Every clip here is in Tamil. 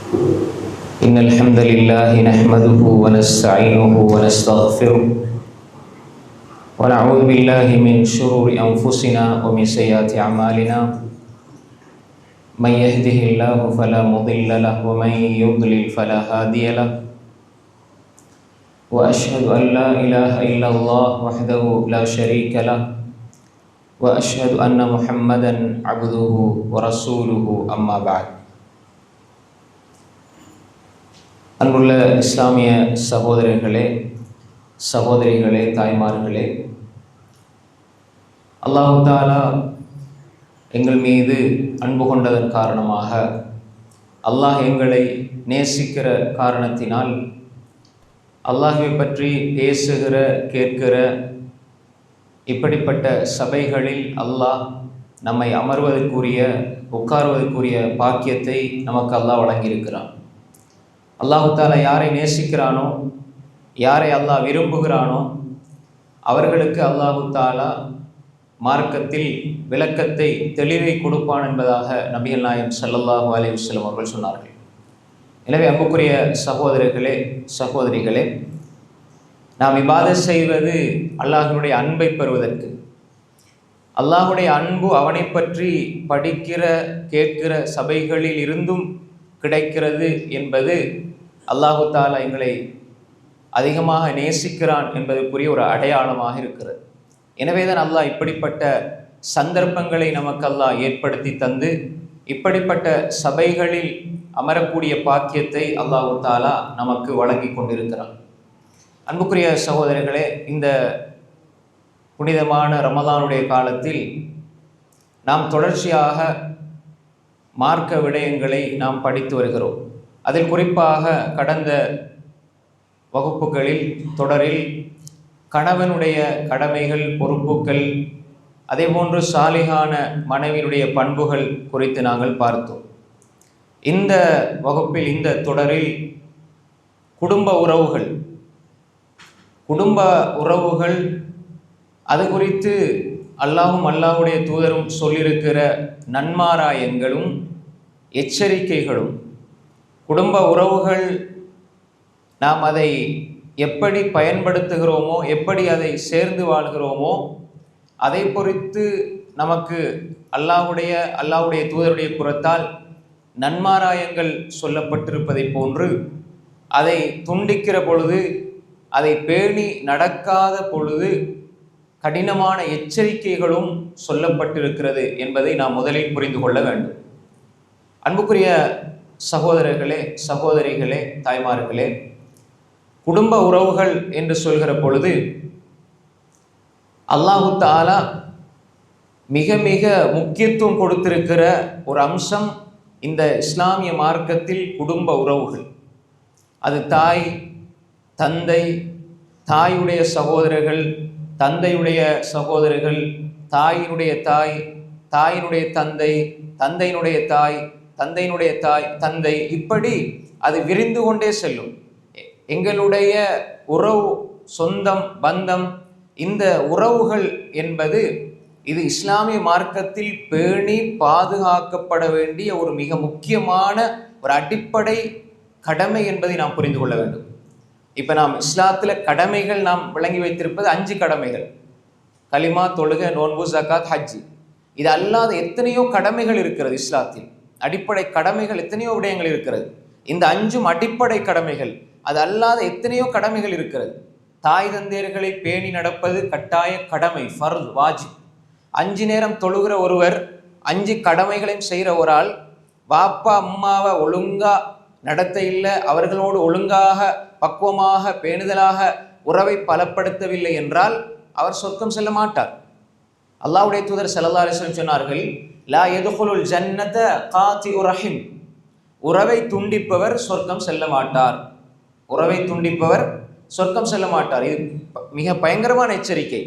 إن الحمد لله نحمده ونستعينه ونستغفره ونعوذ بالله من شرور أنفسنا ومن سيئات أعمالنا من يهده الله فلا مضل له ومن يضلل فلا هادي له وأشهد أن لا إله إلا الله وحده لا شريك له وأشهد أن محمدا عبده ورسوله أما بعد. அன்புள்ள இஸ்லாமிய சகோதரர்களே, சகோதரிகளே, தாய்மார்களே, அல்லாஹ் தஆலா எங்கள் மீது அன்பு கொண்டதன் காரணமாக, அல்லாஹ் எங்களை நேசிக்கிற காரணத்தினால், அல்லாஹ்வை பற்றி பேசுகிற கேட்கிற இப்படிப்பட்ட சபைகளில் அல்லாஹ் நம்மை அமர்வதற்குரிய உட்கார்வதற்குரிய பாக்கியத்தை நமக்கு அல்லாஹ் வழங்கியிருக்கிறான். அல்லாஹு தஆலா யாரை நேசிக்கிறானோ, யாரை அல்லாஹ் விரும்புகிறானோ அவர்களுக்கு அல்லாஹு தஆலா மார்க்கத்தில் விளக்கத்தை, தெளிவை கொடுப்பான் என்பதாக நபிகள் நாயகம் ஸல்லல்லாஹு அலைஹி வஸல்லம் அவர்கள் சொன்னார்கள். எனவே அன்புக்குரிய சகோதரர்களே, சகோதரிகளே, நாம் இபாதத் செய்வது அல்லாஹ்வுடைய அன்பை பெறுவதற்கு. அல்லாஹ்வுடைய அன்பு அவனை பற்றி படிக்கிற கேட்கிற சபைகளில் இருந்தும் கிடைக்கிறது என்பது அல்லாஹு தஆலா எங்களை அதிகமாக நேசிக்கிறான் என்பதற்குரிய ஒரு அடையாளமாக இருக்கிறது. எனவேதான் அல்லாஹ் இப்படிப்பட்ட சந்தர்ப்பங்களை நமக்கு அல்லாஹ் ஏற்படுத்தி தந்து இப்படிப்பட்ட சபைகளில் அமரக்கூடிய பாக்கியத்தை அல்லாஹு தஆலா நமக்கு வழங்கி கொண்டிருக்கிறான். அன்புக்குரிய சகோதரர்களே, இந்த புனிதமான ரமலானுடைய காலத்தில் நாம் தொடர்ச்சியாக மார்க்க விடயங்களை நாம் படித்து வருகிறோம். அதில் குறிப்பாக கடந்த வகுப்புகளில் தொடரில் கணவனுடைய கடமைகள், பொறுப்புகள், அதேபோன்று சாலிகான மனைவியுடைய பண்புகள் குறித்து நாங்கள் பார்த்தோம். இந்த வகுப்பில், இந்த தொடரில் குடும்ப உறவுகள் அது குறித்து அல்லாஹும் அல்லாஹுடைய தூதரும் சொல்லியிருக்கிற நன்மாராயங்களும் எச்சரிக்கைகளும், குடும்ப உறவுகள் நாம் அதை எப்படி பயன்படுத்துகிறோமோ, எப்படி அதை சேர்ந்து வாழ்கிறோமோ அதை பொறுத்து நமக்கு அல்லாஹுடைய தூதருடைய புறத்தால் நன்மாராயங்கள் சொல்லப்பட்டிருப்பதை போன்று, அதை துண்டிக்கிற பொழுது, அதை பேணி நடக்காத பொழுது கடினமான எச்சரிக்கைகளும் சொல்லப்பட்டிருக்கிறது என்பதை நாம் முதலில் புரிந்து கொள்ள வேண்டும். அன்புக்குரிய சகோதரர்களே, சகோதரிகளே, தாய்மார்களே, குடும்ப உறவுகள் என்று சொல்கிற பொழுது அல்லாஹு தஆலா மிக மிக முக்கியத்துவம் கொடுத்திருக்கிற ஒரு அம்சம் இந்த இஸ்லாமிய மார்க்கத்தில் குடும்ப உறவுகள். அது தாய், தந்தை, தாயுடைய சகோதரர்கள், தந்தையுடைய சகோதரர்கள், தாயினுடைய தாய், தாயினுடைய தந்தை, தந்தையினுடைய தாய், தந்தையினுடைய தாய், தந்தை, இப்படி அது விரிந்து கொண்டே செல்லும். எங்களுடைய உறவு, சொந்தம், பந்தம், இந்த உறவுகள் என்பது இது இஸ்லாமிய மார்க்கத்தில் பேணி பாதுகாக்கப்பட வேண்டிய ஒரு மிக முக்கியமான ஒரு அடிப்படை கடமை என்பதை நாம் புரிந்து கொள்ள வேண்டும். இப்போ நாம் இஸ்லாத்தில் கடமைகள் நாம் விளங்கி வைத்திருப்பது 5 கடமைகள்: கலிமா, தொழுகை, நோன்பு, ஜகாத், ஹஜ்ஜி. இது அல்லாத எத்தனையோ கடமைகள் இருக்கிறது. இஸ்லாத்தில் அடிப்படை கடமைகள் எத்தனையோ விடயங்கள் இருக்கிறது. இந்த 5ம் அடிப்படை கடமைகள். அது அல்லாத எத்தனையோ கடமைகள் இருக்கிறது. தாய் தந்தையர்களை பேணி நடப்பது கட்டாய கடமை, ஃபர்த், வாஜிப். 5 நேரம் தொழுகிற ஒருவர், 5 கடமைகளையும் செய்கிற ஒரு ஆள், வாப்பா அம்மாவை ஒழுங்கா நடத்த இல்லை, அவர்களோடு ஒழுங்காக பக்குவமாக பேணுதலாக உறவை பலப்படுத்தவில்லை என்றால் அவர் சொர்க்கம் செல்ல மாட்டார். அல்லாஹ்வுடைய தூதர் ஸல்லல்லாஹு அலைஹி வஸல்லம் சொன்னார்கள், லா யதுகுலுல் ஜன்னத காதிஉ ரஹிம். உறவை துண்டிப்பவர் சொர்க்கம் செல்ல மாட்டார். உறவை துண்டிப்பவர் சொர்க்கம் செல்ல மாட்டார். இது மிக பயங்கரமான எச்சரிக்கை.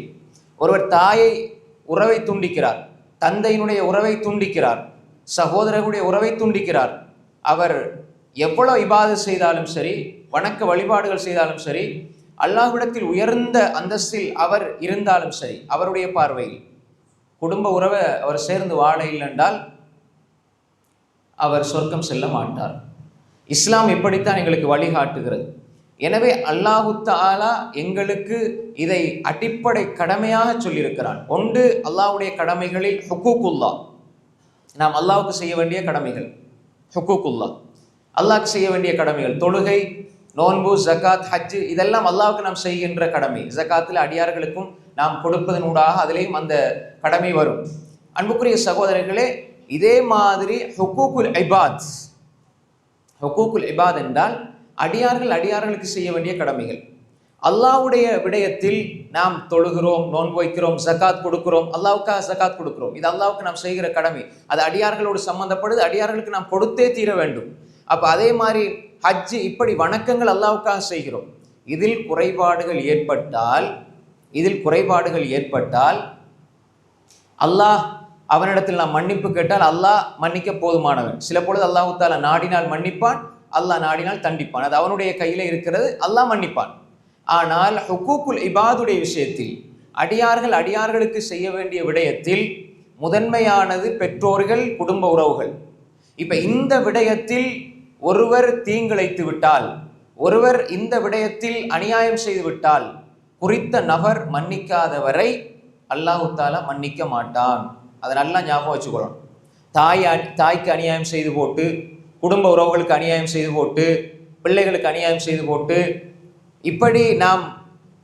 ஒருவர் தாயை உறவை துண்டிக்கிறார், தந்தையினுடைய உறவை துண்டிக்கிறார், சகோதரர்களுடைய உறவை துண்டிக்கிறார். அவர் எவ்வளவு இபாதத் செய்தாலும் சரி, வணக்க வழிபாடுகள் செய்தாலும் சரி, அல்லாஹ்விடத்தில் உயர்ந்த அந்தஸ்தில் அவர் இருந்தாலும் சரி, அவருடைய பார்வையில் குடும்ப உறவை அவர் சேர்ந்து வாழ இல்லை என்றால் அவர் சொர்க்கம் செல்ல மாட்டார். இஸ்லாம் இப்படித்தான் எங்களுக்கு வழிகாட்டுகிறது. எனவே அல்லாஹு தஆலா எங்களுக்கு இதை அடிப்படை கடமையாக சொல்லியிருக்கிறான். ஒன்று, அல்லாஹ்வுடைய கடமைகளில் ஹுக்கூக்குல்லா, நாம் அல்லாஹ்வுக்கு செய்ய வேண்டிய கடமைகள். ஹுக்கூக்குல்லா, அல்லாஹ்க்கு செய்ய வேண்டிய கடமைகள், தொழுகை, நோன்பு, ஜகாத், ஹஜ்ஜு, இதெல்லாம் அல்லாஹ்வுக்கு நாம் செய்கின்ற கடமை. ஜகாத்தில் அடியார்களுக்கும் நாம் கொடுப்பதனூடாக அதிலேயும் அந்த கடமை வரும். அன்புக்குரிய சகோதரர்களே, இதே மாதிரி ஹுக்கூக்குல் இபாத், ஹுக்கூக்குல் இபாத் என்றால் அடியார்களுக்கு செய்ய வேண்டிய கடமைகள். அல்லாஹ்வுடைய விடயத்தில் நாம் தொழுகிறோம், நோன்பு வைக்கிறோம், ஜகாத் கொடுக்கிறோம், அல்லாஹ்வுக்காக ஜகாத் கொடுக்கிறோம். இது அல்லாஹ்வுக்கு நாம் செய்கிற கடமை. அது அடியார்களோடு சம்பந்தப்படுது, அடியார்களுக்கு நாம் கொடுத்தே தீர வேண்டும். அப்போ அதே மாதிரி ஹஜ்ஜு, இப்படி வணக்கங்கள் அல்லாஹ்வுக்காக செய்கிறோம். இதில் குறைபாடுகள் ஏற்பட்டால் அல்லாஹ் அவனிடத்தில் நாம் மன்னிப்பு கேட்டால் அல்லாஹ் மன்னிக்க போதுமானவன். சில பொழுது அல்லாஹு தஆலா நாடினால் மன்னிப்பான், அல்லாஹ் நாடினால் தண்டிப்பான். அது அவனுடைய கையில இருக்கிறது, அல்லாஹ் மன்னிப்பான். ஆனால் ஹுக்கூக்குல் இபாதுடைய விஷயத்தில், அடியார்களுக்கு செய்ய வேண்டிய விடயத்தில் முதன்மையானது பெற்றோர்கள், குடும்ப உறவுகள். இப்ப இந்த விடயத்தில் ஒருவர் தீங்கிழைத்து விட்டால், ஒருவர் இந்த விடயத்தில் அநியாயம் செய்து விட்டால், குறித்த நபர் மன்னிக்காதவரை அல்லாஹு தஆலா மன்னிக்க மாட்டான். அதை நல்லா ஞாபகம் வச்சுக்கணும். தாய்க்கு அநியாயம் செய்து போட்டு, குடும்ப உறவுகளுக்கு அநியாயம் செய்து போட்டு, பிள்ளைகளுக்கு அநியாயம் செய்து போட்டு, இப்படி நாம்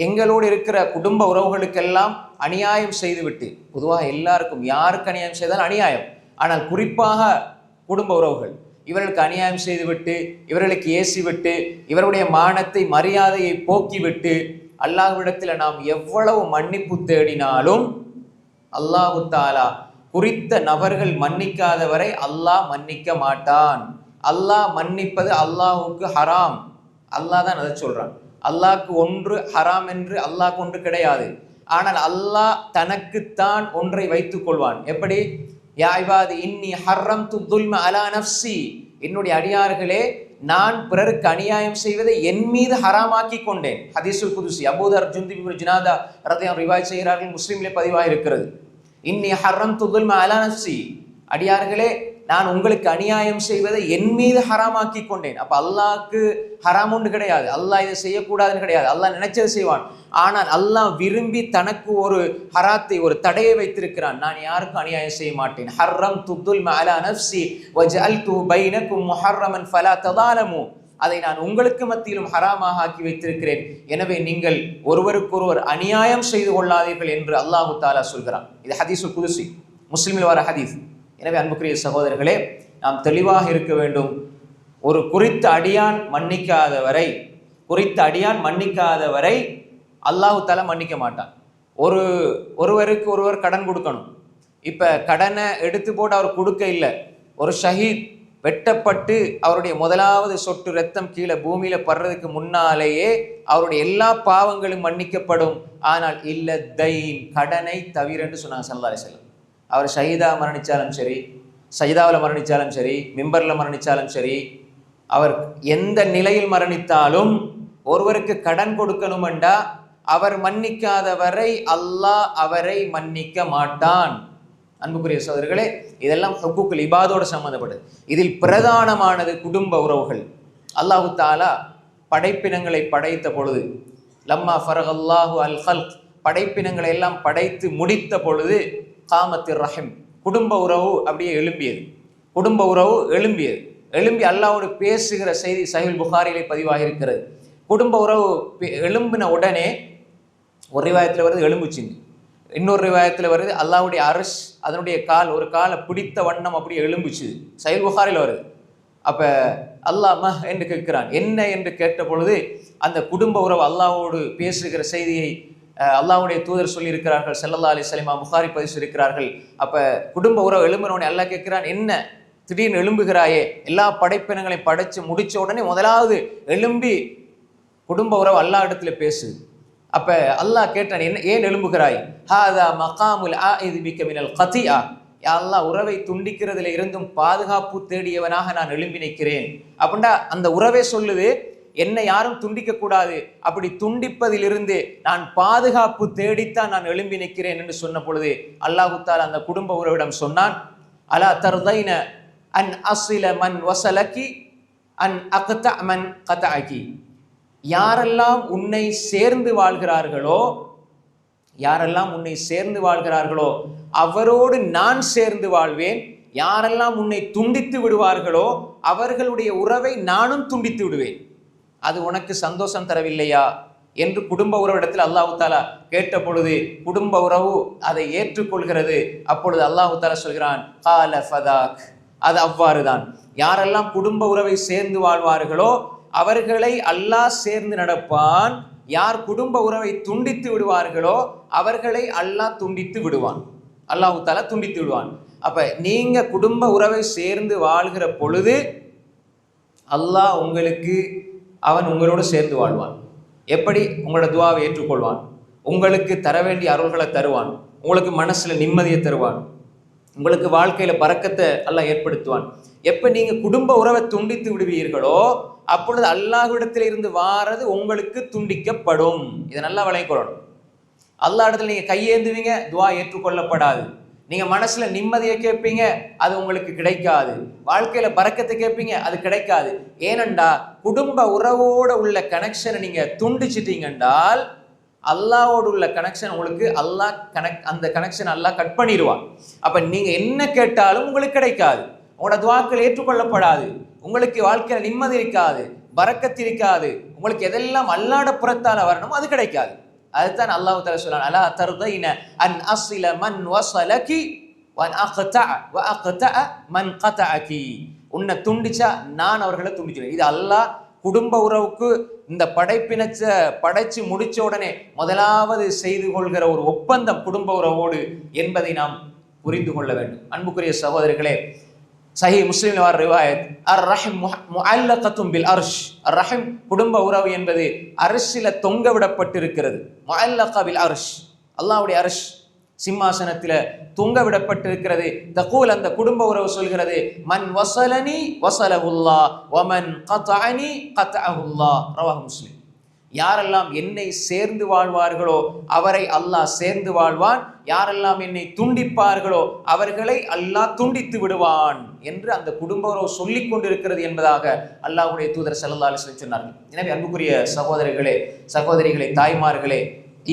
எங்களோடு இருக்கிற குடும்ப உறவுகளுக்கெல்லாம் அநியாயம் செய்துவிட்டு, பொதுவாக எல்லாருக்கும் யாருக்கு அநியாயம் செய்தாலும் அநியாயம், ஆனால் குறிப்பாக குடும்ப உறவுகள், இவர்களுக்கு அநியாயம் செய்துவிட்டு, இவர்களுக்கு ஏசிவிட்டு, இவருடைய மானத்தை மரியாதையை போக்கிவிட்டு அல்லாஹ்விடத்தில் நாம் எவ்வளவு மன்னிப்பு தேடினாலும் அல்லாஹு தஆலா குறித்த நபர்கள் மன்னிக்காதவரை அல்லாஹ் மன்னிக்க மாட்டான். அல்லாஹ் மன்னிப்பது அல்லாஹுக்கு ஹராம். அல்லாஹ் தான் அதை சொல்றான். அல்லாஹ்க்கு ஒன்று ஹராம் என்று அல்லாஹ்க்கு ஒன்று கிடையாது. ஆனால் அல்லாஹ் தனக்குத்தான் ஒன்றை வைத்துக் கொள்வான். எப்படி? யா இபாதி இன்னி ஹர்ரம்து துல்ம அலா நஃப்ஸி, என்னுடைய அடியார்களே, நான் பிறருக்கு அநியாயம் செய்வதை என் மீது ஹராமாக்கி கொண்டேன். ஹதீஸுல் குதுசி, அபூதர் ஜுந்திப் இப்னு ஜுனாதா ரலியல்லாஹு ரிவாயத் செய்கிறார்கள், முஸ்லிமிலே பதிவாக இருக்கிறது. இன்னி ஹர்ரம்து துல்ம அலா நஃப்ஸி, அடியார்களே, நான் உங்களுக்கு அநியாயம் செய்வதை என் மீது ஹராமாக்கி கொண்டேன். அப்ப அல்லாஹ்க்கு ஹராம் ஒன்று கிடையாது, அல்லாஹ் இதை செய்யக்கூடாதுன்னு கிடையாது, அல்லாஹ் நினைச்சதை செய்வான். ஆனால் அல்லாஹ் விரும்பி தனக்கு ஒரு ஹராத்தை, ஒரு தடையை வைத்திருக்கிறான். நான் யாருக்கும் அநியாயம் செய்ய மாட்டேன். ஹர்ரம்து துல்ம அலா நஃப்ஸி வஜஅல்து பைனக்கும் முஹர்ரமன் ஃபலா ததாலமு, அதை நான் உங்களுக்கு மத்தியிலும் ஹராமாக ஆக்கி வைத்திருக்கிறேன். எனவே நீங்கள் ஒருவருக்கொருவர் அநியாயம் செய்து கொள்ளாதீர்கள் என்று அல்லாஹு தஆலா சொல்கிறான். இது ஹதீஸுல் குதுசி, முஸ்லிமில் வர ஹதீஸ். எனவே அன்புக்குரிய சகோதரர்களே, நாம் தெளிவாக இருக்க வேண்டும். ஒரு குறித்த அடியான் மன்னிக்காதவரை அல்லாஹு தஆலா மன்னிக்க மாட்டான். ஒருவருக்கு ஒருவர் கடன் கொடுக்கணும். இப்ப கடனை எடுத்து போட்டு அவர் கொடுக்க இல்லை, ஒரு ஷஹீத் வெட்டப்பட்டு அவருடைய முதலாவது சொட்டு ரத்தம் கீழே பூமியில படுறதுக்கு முன்னாலேயே அவருடைய எல்லா பாவங்களும் மன்னிக்கப்படும். ஆனால் இல்ல தைன், கடனை தவிர என்று சொன்னாங்க ஸல்லல்லாஹு அலைஹி வஸல்லம். அவர் ஷஹீதா மரணிச்சாலும் சரி, சஜிதாவில் மரணிச்சாலும் சரி, மிம்பரில் மரணிச்சாலும் சரி, அவர் எந்த நிலையில் மரணித்தாலும் ஒருவருக்கு கடன் கொடுக்கணும் என்றா அவர் மன்னிக்காதவரை அல்லாஹ் அவரை மன்னிக்க மாட்டான். அன்புக்குரிய சகோதரர்களே, இதெல்லாம் ஹுக்கூக்குல் இபாதோடு சம்பந்தப்பட்டது. இதில் பிரதானமானது குடும்ப உறவுகள். அல்லாஹு தஆலா படைப்பினங்களை படைத்த பொழுது, லம்மா ஃபரகல்லாஹு அல் ஹல்க், படைப்பினங்களை எல்லாம் படைத்து முடித்த பொழுது, காமத்திர் ரஹிம், குடும்ப உறவு அப்படியே எழும்பி அல்லாஹ்வோடு பேசுகிற செய்தி சஹீஹுல் புகாரியிலே பதிவாகி இருக்கிறது. குடும்ப உறவு எழும்பின உடனே ஒரு ரிவாயத்தில் வருது எலும்புச்சின்னு, இன்னொரு ரிவாயத்தில் வருது அல்லாஹ்வுடைய அர்ஷ் அதனுடைய ஒரு காலை பிடித்த வண்ணம் அப்படியே எழும்புச்சு. சஹீஹுல் புகாரியில் வருது. அப்ப அல்லாஹ் என்று கேட்கிறான். என்ன என்று கேட்ட பொழுது அந்த குடும்ப உறவு அல்லாஹ்வோடு பேசுகிற செய்தியை அல்லாஹ்வுடைய தூதர் சொல்லி இருக்கிறார்கள், ஸல்லல்லாஹு அலைஹி வஸல்லம் புகாரி பதிவு இருக்கிறார்கள். அப்ப குடும்ப உறவு எழும்பினோடனே அல்லாஹ் கேட்கிறான், என்ன திடீர்னு எழும்புகிறாயே, எல்லா படைப்பினங்களையும் படைச்சு முடிச்ச உடனே முதலாவது எழும்பி குடும்ப உறவு அல்லாஹ் இடத்துல பேசு. அப்ப அல்லாஹ் கேட்டான், ஏன் எழும்புகிறாய்? ஹாதா மகாமுல் ஆஇது பிக மினல் கதிஆ, யா அல்லாஹ், உறவை துண்டிக்கிறதுல இருந்தும் பாதுகாப்பு தேடியவனாக நான் எழும்பி நிற்கிறேன். அப்படின்னா அந்த உறவே சொல்லுது, என்னை யாரும் துண்டிக்க கூடாது, அப்படி துண்டிப்பதிலிருந்து நான் பாதுகாப்பு தேடித்தான் நான் எழும்பி நிற்கிறேன் என்று சொன்ன பொழுது அல்லாஹு தஆலா அந்த குடும்ப உறவிடம் சொன்னான், அலா தர்தைன அன் அஸ்ஸில மன் வஸலகி அன் அக்த மன் கதஅகி, யாரெல்லாம் உன்னை சேர்ந்து வாழ்கிறார்களோ, யாரெல்லாம் உன்னை சேர்ந்து வாழ்கிறார்களோ அவரோடு நான் சேர்ந்து வாழ்வேன். யாரெல்லாம் உன்னை துண்டித்து விடுவார்களோ அவர்களுடைய உறவை நானும் துண்டித்து விடுவேன். அது உனக்கு சந்தோஷம் தரவில்லையா என்று குடும்ப உறவிடத்தில் அல்லாஹு தாலா கேட்ட பொழுது குடும்ப உறவு அதை ஏற்றுக்கொள்கிறது. அப்பொழுது அல்லாஹு தாலா சொல்கிறான், கால ஃபதாக், அது அவ்வாறுதான். யாரெல்லாம் குடும்ப உறவை சேர்ந்து வாழ்வார்களோ அவர்களை அல்லாஹ் சேர்ந்து நடப்பான். யார் குடும்ப உறவை துண்டித்து விடுவார்களோ அவர்களை அல்லாஹ் துண்டித்து விடுவான். அல்லாஹு தாலா துண்டித்து விடுவான். அப்ப நீங்க குடும்ப உறவை சேர்ந்து வாழ்கிற பொழுது அல்லாஹ் அவன் உங்களோடு சேர்ந்து வாழ்வான். எப்படி? உங்களோட துவாவை ஏற்றுக்கொள்வான், உங்களுக்கு தர வேண்டிய அருள்களை தருவான், உங்களுக்கு மனசுல நிம்மதியை தருவான், உங்களுக்கு வாழ்க்கையில பரக்கத்தை அல்லாஹ் ஏற்படுத்துவான். எப்ப நீங்க குடும்ப உறவை துண்டித்து விடுவீர்களோ அப்பொழுது அல்லாஹ்விடத்தில் இருந்து வாரது உங்களுக்கு துண்டிக்கப்படும். இதை நல்லா விளங்கிக்கொள்ளணும். அல்லாஹ் இடத்துல நீங்க கையேந்துவீங்க, துவா ஏற்றுக்கொள்ளப்படாது. நீங்க மனசுல நிம்மதியை கேட்பீங்க, அது உங்களுக்கு கிடைக்காது. வாழ்க்கையில பரக்கத்தை கேட்பீங்க, அது கிடைக்காது. ஏனென்றா குடும்ப உறவோட உள்ள கனெக்ஷனை நீங்க துண்டிச்சிட்டீங்க என்றால் அல்லாஹ்வோடு உள்ள கனெக்ஷன் உங்களுக்கு அந்த கனெக்ஷன் அல்லாஹ் கட் பண்ணிடுவான். அப்ப நீங்க என்ன கேட்டாலும் உங்களுக்கு கிடைக்காது, உங்களோட துவாக்கள் ஏற்றுக்கொள்ளப்படாது, உங்களுக்கு வாழ்க்கையில நிம்மதி இருக்காது, பரக்கத்து இருக்காது, உங்களுக்கு எதெல்லாம் அல்லாஹ்வோட புறத்தால வரணும் அது கிடைக்காது. அதுதான் அல்லாஹ் தஆலா சொல்றான், அலா தர்தைன அன் அஸ்ல மன் வஸலகி வ அக்தஅ மன் கதஅகி. உன்னை துண்டிச்சா நான் அவர்களை துண்டிக்கிறேன். இது அல்லாஹ் குடும்ப உறவுக்கு இந்த படைச்சு முடிச்ச உடனே முதலாவது செய்து கொள்கிற ஒரு ஒப்பந்தம் குடும்ப உறவோடு என்பதை நாம் புரிந்து கொள்ள வேண்டும். அன்புக்குரிய சகோதரர்களே, சஹீஹ் முஸ்லிம்ல வர ரிவாயத், அர் ரஹிம் முஅல்லகத்துன் பில் அர்ஷ். அர் ரஹிம் குடும்ப உறவு என்பது அர்ஷில தொங்க விடப்பட்டிருக்கிறது. முஅல்லக பில் அர்ஷ், அல்லாஹ்வுடைய அர்ஷ் சிம்மாசனத்தில தொங்க விடப்பட்டிருக்கிறது. தகூல், அந்த குடும்ப உறவு சொல்கிறது, மன் வஸலனி வஸலஹுல்லாஹ் வ மன் கதஅனி கதஅஹுல்லாஹ். ரவாஹு முஸ்லிம். யாரெல்லாம் என்னை சேர்ந்து வாழ்வார்களோ அவரை அல்லாஹ் சேர்ந்து வாழ்வான், யாரெல்லாம் என்னை துண்டிப்பார்களோ அவர்களை அல்லாஹ் துண்டித்து விடுவான் என்று அந்த குடும்ப உறவு சொல்லிக் கொண்டிருக்கிறது என்பதாக அல்லாஹ்வுடைய தூதர் ஸல்லல்லாஹு அலைஹி வஸல்லம் சொன்னார்கள். எனவே அன்புக்குரிய சகோதரர்களே, சகோதரிகளே, தாய்மார்களே,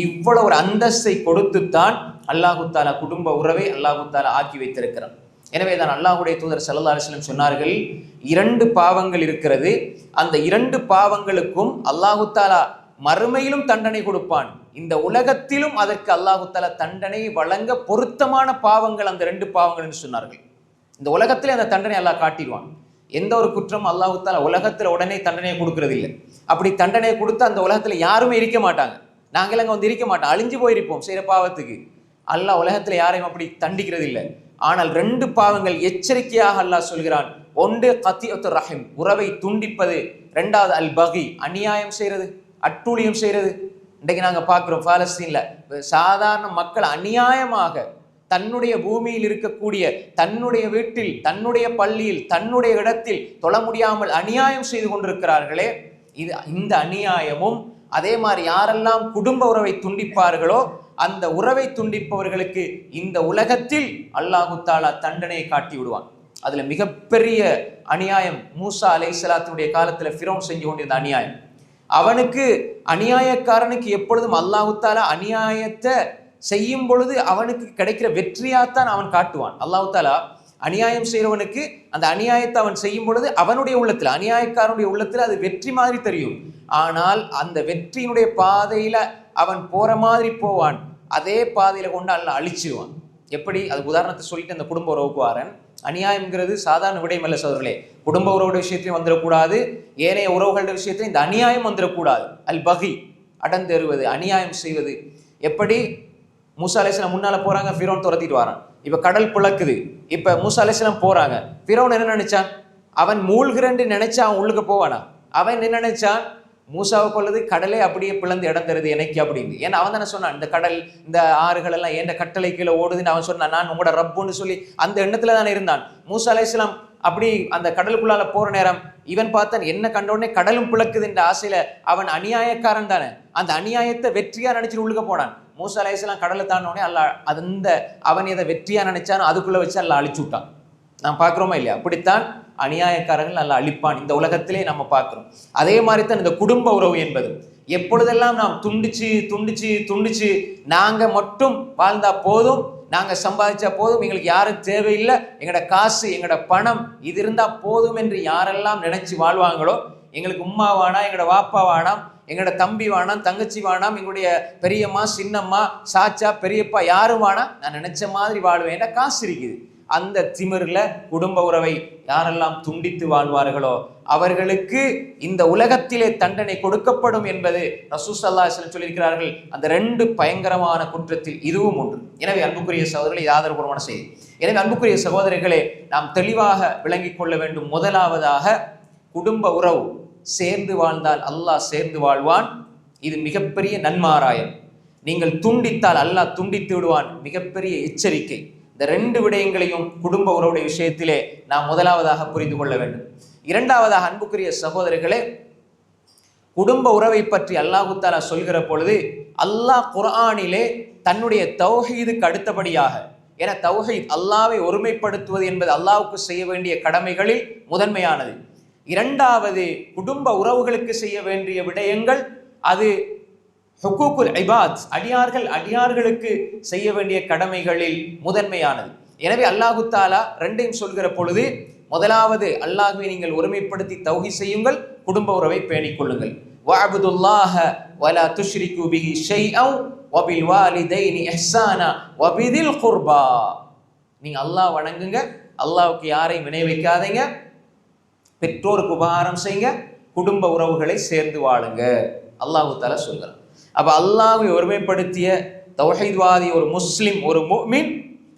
இவ்வளவு ஒரு அந்தஸ்தை கொடுத்துத்தான் அல்லாஹு தாலா குடும்ப உறவை அல்லாஹு தாலா ஆக்கி வைத்திருக்கிறான். எனவே தான் அல்லாஹ்வுடைய தூதர் ஸல்லல்லாஹு அலைஹி வஸல்லம் சொன்னார்கள், 2 பாவங்கள் இருக்கிறது, அந்த 2 பாவங்களுக்கும் அல்லாஹு தாலா மறுமையிலும் தண்டனை கொடுப்பான், இந்த உலகத்திலும் அதற்கு அல்லாஹு தாலா தண்டனை வழங்க பொருத்தமான பாவங்கள் அந்த 2 பாவங்கள் என்று சொன்னார்கள். இந்த உலகத்திலே அந்த தண்டனை அல்லாஹ் காட்டிடுவான். எந்த ஒரு குற்றம் அல்லாஹு தாலா உலகத்துல உடனே தண்டனையை கொடுக்கறது இல்லை. அப்படி தண்டனையை கொடுத்து அந்த உலகத்துல யாருமே இருக்க மாட்டாங்க, நாங்கள் அங்க வந்து இருக்க மாட்டோம், அழிஞ்சு போயிருப்போம் செய்யற பாவத்துக்கு. அல்லாஹ் உலகத்துல யாரையும் அப்படி தண்டிக்கிறது இல்லை. ஆனால் 2 பாவங்கள் எச்சரிக்கையாக அல்லாஹ் சொல்கிறான். ஒன்று கத்தியத்து ரஹிம், உறவை துண்டிப்பது. 2வது அல் பகி, அநியாயம் செய்யறது, அட்டூழியம் செய்யறது. இன்றைக்கு நாங்க பார்க்கிறோம், பாலஸ்தீன்ல சாதாரண மக்கள் அநியாயமாக தன்னுடைய பூமியில் இருக்கக்கூடிய, தன்னுடைய வீட்டில், தன்னுடைய பள்ளியில், தன்னுடைய இடத்தில் தொழ முடியாமல் அநியாயம் செய்து கொண்டிருக்கிறார்களே, இந்த அநியாயமும் அதே மாதிரி யாரெல்லாம் குடும்ப உறவை துண்டிப்பார்களோ அந்த உறவை துண்டிப்பவர்களுக்கு இந்த உலகத்தில் அல்லாஹு தாலா தண்டனையை காட்டி விடுவான். அதுல மிகப்பெரிய அநியாயம் மூசா அலைஹிஸ்ஸலாத்துடைய காலத்துல ஃபிரௌன் செஞ்சு கொண்டிருந்த அநியாயம். அவனுக்கு, அநியாயக்காரனுக்கு எப்பொழுதும் அல்லாஹு தாலா அநியாயத்தை செய்யும் பொழுது அவனுக்கு கிடைக்கிற வெற்றியாத்தான் அவன் காட்டுவான். அல்லாஹு தாலா அநியாயம் செய்கிறவனுக்கு அந்த அநியாயத்தை அவன் செய்யும் பொழுது அவனுடைய உள்ளத்துல, அநியாயக்காரனுடைய உள்ளத்துல அது வெற்றி மாதிரி தெரியும். ஆனால் அந்த வெற்றியினுடைய பாதையில அவன் போற மாதிரி போவான், அதே பாதையில கொண்டு அல்லாஹ் அழிச்சிருவான். எப்படி? அது உதாரணத்தை சொல்லிட்டு அந்த குடும்ப உறவுக்கு வாரன். அநியாயம்ங்கிறது சாதாரண விடயம் அல்ல சகோதரர்களே. குடும்ப உறவுடைய விஷயத்திலையும் வந்துடக்கூடாது, ஏனைய உறவுகளுடைய விஷயத்திலையும் இந்த அநியாயம் வந்துடக்கூடாது. அல் பகி, அடந்தெறுவது, அநியாயம் செய்வது. எப்படி? மூசா அலைஹிஸ்ஸலாம் முன்னால போறாங்க, ஃபிரௌன் துரத்திட்டு வரான். இப்ப கடல் பிளக்குது, இப்ப மூசா அலைஹிஸ்ஸலாம் போறாங்க. ஃபிரௌன் என்ன நினைச்சான்? அவன் மூழ்கிறன்னு நினைச்சா அவன் உள்ளுக்கு போவானா? அவன் என்ன நினைச்சான்? மூசாவை கொள்ளது கடலே அப்படியே பிளந்து இடம் தருது எனக்கு அப்படின்னு. ஏன்னா அவன் தானே சொன்னான், இந்த கடல், இந்த ஆறுகள் எல்லாம் என் கட்டளை கீழே ஓடுதுன்னு அவன் சொன்னான், நான் உங்களோட ரப்புன்னு சொல்லி அந்த எண்ணத்துல தானே இருந்தான். மூசா அலைஹிஸ்ஸலாம் அப்படி அந்த கடலுக்குள்ளால போற நேரம் இவன் பார்த்தான், என்ன கண்ட உடனே கடலும் பிளக்குது என்ற ஆசையில அவன் அநியாயக்காரன் தானே, அந்த அநியாயத்தை வெற்றியா நினைச்சிட்டு உள்ளுக்க போனான். மூசா அலைஹிஸ்ஸலாம் கடலை தாண்டினோடனே அல்லாஹ் அவன் எதை வெற்றியா நினைச்சானோ அதுக்குள்ள வச்சு அல்லாஹ் அழிச்சு விட்டான். நான் பார்க்கிறோமா இல்லையா? அப்படித்தான் அநியாயக்காரர்கள் நல்லா அழிப்பான். இந்த உலகத்திலே நம்ம பார்க்கிறோம். அதே மாதிரி தான் இந்த குடும்ப உறவு என்பது. எப்பொழுதெல்லாம் நாம் துண்டிச்சு துண்டிச்சு துண்டிச்சு நாங்க மட்டும் வாழ்ந்தா போதும், நாங்க சம்பாதிச்சா போதும், எங்களுக்கு யாரும் தேவையில்லை, எங்களோட காசு எங்களோட பணம் இது இருந்தா போதும் என்று யாரெல்லாம் நினைச்சு வாழ்வாங்களோ, எங்களுக்கு உம்மா வேணாம், எங்களோட வாப்பா வேணாம், எங்களோட தம்பி வேணாம், தங்கச்சி வேணாம், எங்களுடைய பெரியம்மா சின்னம்மா சாச்சா பெரியப்பா யாரும் வேணாம், நான் நினைச்ச மாதிரி வாழ்வேன், காசு இருக்குது. அந்த திமிர்ல குடும்ப உறவை யாரெல்லாம் துண்டித்து வாழ்வார்களோ அவர்களுக்கு இந்த உலகத்திலே தண்டனை கொடுக்கப்படும் என்பது ரசூல் ஸல்லல்லாஹு அலைஹி வஸல்லம் சொல்லியிருக்கிறார்கள். அந்த 2 பயங்கரமான குற்றத்தில் இதுவும் ஒன்று. எனவே அன்புக்குரிய சகோதரர்களே, இது ஆதரவுபூர்வமான செய்தி. எனவே அன்புக்குரிய சகோதரர்களே, நாம் தெளிவாக விளங்கிக் கொள்ள வேண்டும். முதலாவதாக, குடும்ப உறவு சேர்ந்து வாழ்ந்தால் அல்லாஹ் சேர்ந்து வாழ்வான். இது மிகப்பெரிய நன்மாராயம். நீங்கள் துண்டித்தால் அல்லாஹ் துண்டித்து விடுவான். மிகப்பெரிய எச்சரிக்கை. இந்த 2 விடயங்களையும் குடும்ப உறவுடைய விஷயத்திலே நாம் முதலாவதாக புரிந்து கொள்ள வேண்டும். இரண்டாவதாக அன்புக்குரிய சகோதரர்களே, குடும்ப உறவை பற்றி அல்லாஹு தஆலா சொல்கிற பொழுது அல்லாஹ் குர்ஆனிலே தன்னுடைய தௌஹீதுக்கு அடுத்தபடியாக, என தௌஹீத் அல்லாஹ்வை ஒருமைப்படுத்துவது என்பது அல்லாஹ்வுக்கு செய்ய வேண்டிய கடமைகளில் முதன்மையானது. இரண்டாவது, குடும்ப உறவுகளுக்கு செய்ய வேண்டிய விடயங்கள் அது ஹுக்கூக்குல் இபாத், அடியார்களுக்கு செய்ய வேண்டிய கடமைகளில் முதன்மையானது. எனவே அல்லாஹு தஆலா 2ஐயும் சொல்கிற பொழுது, முதலாவது அல்லாஹ்வை நீங்கள் ஒருமைப்படுத்தி தௌஹீத் செய்யுங்கள், குடும்ப உறவை பேணிக் கொள்ளுங்கள். வஅபுதுல்லாஹ வலா துஷ்ரிகு பிஹி ஷைஅன் வபில் வாலிதைனி இஹ்சானா வபிதில் குர்பா. நீங்க அல்லாஹ் வணங்குங்க, அல்லாஹ்வுக்கு யாரையும் இணை வைக்காதீங்க, பெற்றோருக்கு உபகாரம் செய்யுங்க, குடும்ப உறவுகளை சேர்ந்து வாழுங்க, அல்லாஹு தஆலா சொல்கிறார். அப்ப அல்லாஹ்வை ஒருமைப்படுத்திய தௌஹீத்வாதி ஒரு முஸ்லிம், ஒரு முஃமின்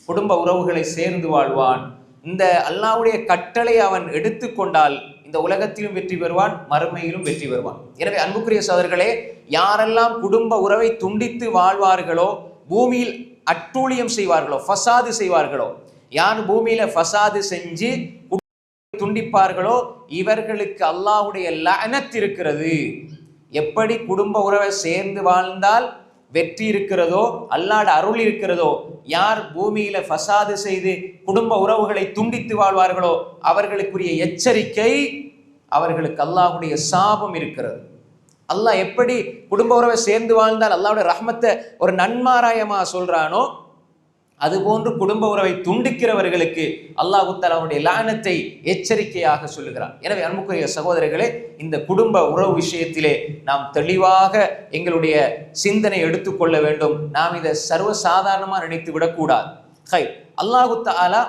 குடும்ப உறவுகளை சேர்ந்து வாழ்வான். இந்த அல்லாஹ்வுடைய கட்டளை அவன் எடுத்துக்கொண்டால் இந்த உலகத்திலும் வெற்றி பெறுவான், மறுமையிலும் வெற்றி பெறுவான். எனவே அன்புக்குரிய சகோதரர்களே, யாரெல்லாம் குடும்ப உறவை துண்டித்து வாழ்வார்களோ, பூமியில் அட்டூழியம் செய்வார்களோ, ஃபசாது செய்வார்களோ, யார் பூமியில ஃபசாது செஞ்சு துண்டிப்பார்களோ இவர்களுக்கு அல்லாஹ்வுடைய லஅனத் இருக்கிறது. எப்படி குடும்ப உறவை சேர்ந்து வாழ்ந்தால் வெற்றி இருக்கிறதோ, அல்லாஹ்வுடைய அருள் இருக்கிறதோ, யார் பூமியில ஃபசாது செய்து குடும்ப உறவுகளை துண்டித்து வாழ்வார்களோ அவர்களுக்குரிய எச்சரிக்கை, அவர்களுக்கு அல்லாஹ்வுடைய சாபம் இருக்கிறது. அல்லாஹ் எப்படி குடும்ப உறவை சேர்ந்து வாழ்ந்தால் அல்லாஹ்வுடைய ரஹ்மத்தை ஒரு நன்மாராயமா சொல்றானோ, அதுபோன்று குடும்ப உறவை துண்டிக்கிறவர்களுக்கு அல்லாஹ் தஆலா அவருடைய லானத்தை எச்சரிக்கையாக சொல்லுகிறான். எனவே அன்புக்குரிய சகோதரர்களே, இந்த குடும்ப உறவு விஷயத்திலே நாம் தெளிவாக எங்களுடைய சிந்தனை எடுத்துக்கொள்ள வேண்டும். நாம் இதை சர்வசாதாரணமாக நினைத்து விடக்கூடாது. அல்லாஹ் தஆலா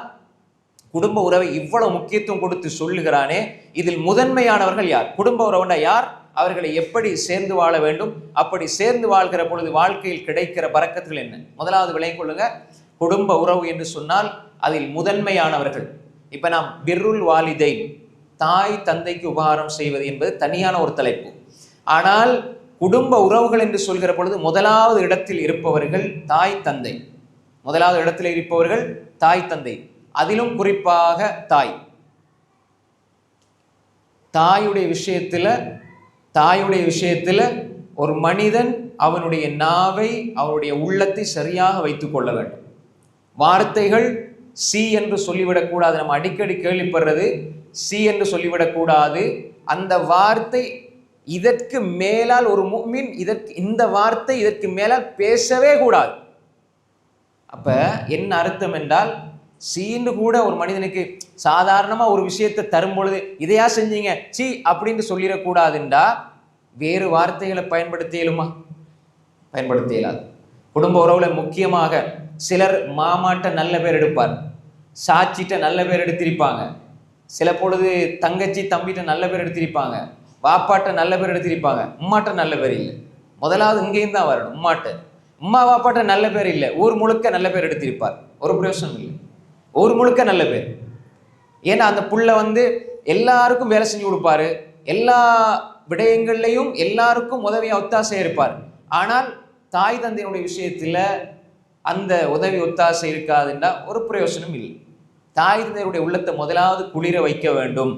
குடும்ப உறவை இவ்வளவு முக்கியத்துவம் கொடுத்து சொல்லுகிறானே, இதில் முதன்மையானவர்கள் யார்? குடும்ப உறவுனா யார்? அவர்களை எப்படி சேர்ந்து வாழ வேண்டும்? அப்படி சேர்ந்து வாழ்கிற பொழுது வாழ்க்கையில் கிடைக்கிற பரக்கத்துகள் என்ன? முதலாவது விளங்கிக் கொள்ளுங்க, குடும்ப உறவு என்று சொன்னால் அதில் முதன்மையானவர்கள். இப்ப நாம் பிர்ருல் வாலிதைன், தாய் தந்தைக்கு உபகாரம் செய்வது என்பது தனியான ஒரு தலைப்பு. ஆனால் குடும்ப உறவுகள் என்று சொல்கிற பொழுது முதலாவது இடத்தில் இருப்பவர்கள் தாய் தந்தை. முதலாவது இடத்தில் இருப்பவர்கள் தாய் தந்தை. அதிலும் குறிப்பாக தாயுடைய விஷயத்துல ஒரு மனிதன் அவனுடைய நாவை, அவனுடைய உள்ளத்தை சரியாக வைத்துக் கொள்ள வேண்டும். வார்த்தைகள் சி என்று சொல்லிவிடக்கூடாது. நம்ம அடிக்கடி கேள்விப்படுறது சி என்று சொல்லிவிடக்கூடாது. அந்த வார்த்தை இதற்கு மேலால் ஒரு முஃமின் இந்த வார்த்தை இதற்கு மேலால் பேசவே கூடாது. அப்ப என்ன அர்த்தம் என்றால், சீன்னு கூட ஒரு மனிதனுக்கு சாதாரணமா ஒரு விஷயத்தை தரும் பொழுது இதையா செஞ்சீங்க சி அப்படின்னு சொல்லிடக்கூடாதுண்டா வேறு வார்த்தைகளை பயன்படுத்த இயலாது. குடும்ப உறவுல முக்கியமாக சிலர் மாமாட்ட நல்ல பேர் எடுப்பார், சாச்சிட்ட நல்ல பேர் எடுத்திருப்பாங்க, சில பொழுது தங்கச்சி தம்பிட்ட நல்ல பேர் எடுத்திருப்பாங்க, வாப்பாட்ட நல்ல பேர் எடுத்திருப்பாங்க, உம்மாட்ட நல்ல பேர் இல்லை. முதலாவது இங்கேயும் தான் வரணும். உம்மா வாப்பாட்ட நல்ல பேர் இல்லை, ஊர் முழுக்க நல்ல பேர் எடுத்திருப்பார், ஒரு பிரயோசனம் இல்லை. ஊர் முழுக்க நல்ல பேர். ஏன்னா அந்த புள்ள எல்லாருக்கும் வேலை செஞ்சு கொடுப்பாரு, எல்லா விடயங்கள்லையும் எல்லாருக்கும் உதவியா ஒத்தாசை இருப்பார். ஆனால் தாய் தந்தையினுடைய விஷயத்துல அந்த உதவி ஒத்தாசை இருக்காதுன்னா ஒரு பிரயோசனம் இல்லை. தாய் தந்தையுடைய உள்ளத்தை முதலாவது குளிர வைக்க வேண்டும்.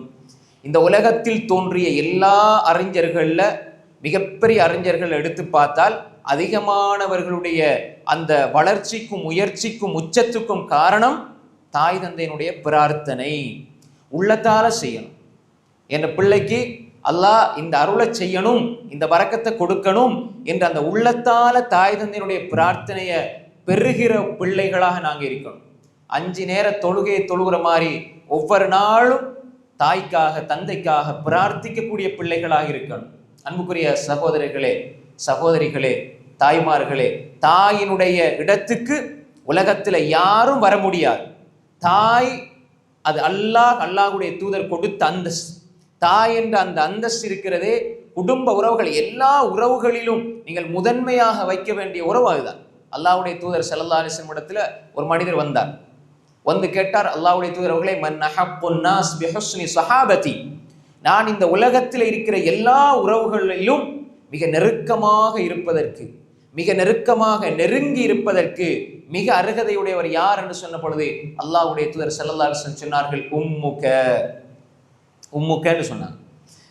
இந்த உலகத்தில் தோன்றிய எல்லா அறிஞர்கள்ல மிகப்பெரிய அறிஞர்கள் எடுத்து பார்த்தால் அதிகமானவர்களுடைய அந்த வளர்ச்சிக்கும் உயர்ச்சிக்கும் உச்சத்துக்கும் காரணம் தாய் தந்தையினுடைய பிரார்த்தனை. உள்ளத்தால செய்யணும். என்ற பிள்ளைக்கு அல்லாஹ் இந்த அருளை செய்யணும், இந்த வரக்கத்தை கொடுக்கணும் என்ற அந்த உள்ளத்தால தாய் தந்தையினுடைய பிரார்த்தனையை பெறுகிற பிள்ளைகளாக நாங்கள் இருக்கணும். 5 நேர தொழுகையை தொழுகிற மாதிரி ஒவ்வொரு நாளும் தாய்க்காக தந்தைக்காக பிரார்த்திக்கக்கூடிய பிள்ளைகளாக இருக்கணும். அன்புக்குரிய சகோதரர்களே, சகோதரிகளே, தாய்மார்களே, தாயினுடைய இடத்துக்கு உலகத்தில் யாரும் வர முடியாது. தாய் அது அல்லாஹ்வுடைய தூதர் கொடுத்த அந்தஸ்து. தாய் என்ற அந்த அந்தஸ்து இருக்கிறதே, குடும்ப உறவுகள் எல்லா உறவுகளிலும் நீங்கள் முதன்மையாக வைக்க வேண்டிய உறவு அதுதான். அல்லாஹ்வுடைய தூதர் ஸல்லல்லாஹு அலைஹி வஸல்லம் இடத்துல ஒரு மனிதர் வந்தார். வந்து கேட்டார், அல்லாஹ்வுடைய தூதர் அவர்களே, மன் அஹப்புன் நாஸ் பிஹுஸ்னி ஸஹாபதி, நான் இந்த உலகத்தில் இருக்கிற எல்லா உறவுகளிலும் மிக நெருக்கமாக இருப்பதற்கு, மிக நெருக்கமாக நெருங்கி இருப்பதற்கு மிக அருகதையுடையவர் யார் என்று சொன்ன பொழுது அல்லாஹ்வுடைய தூதர் ஸல்லல்லாஹு அலைஹி வஸல்லம் சொன்னார்கள், உம்முக்கன்னு சொன்னாங்க.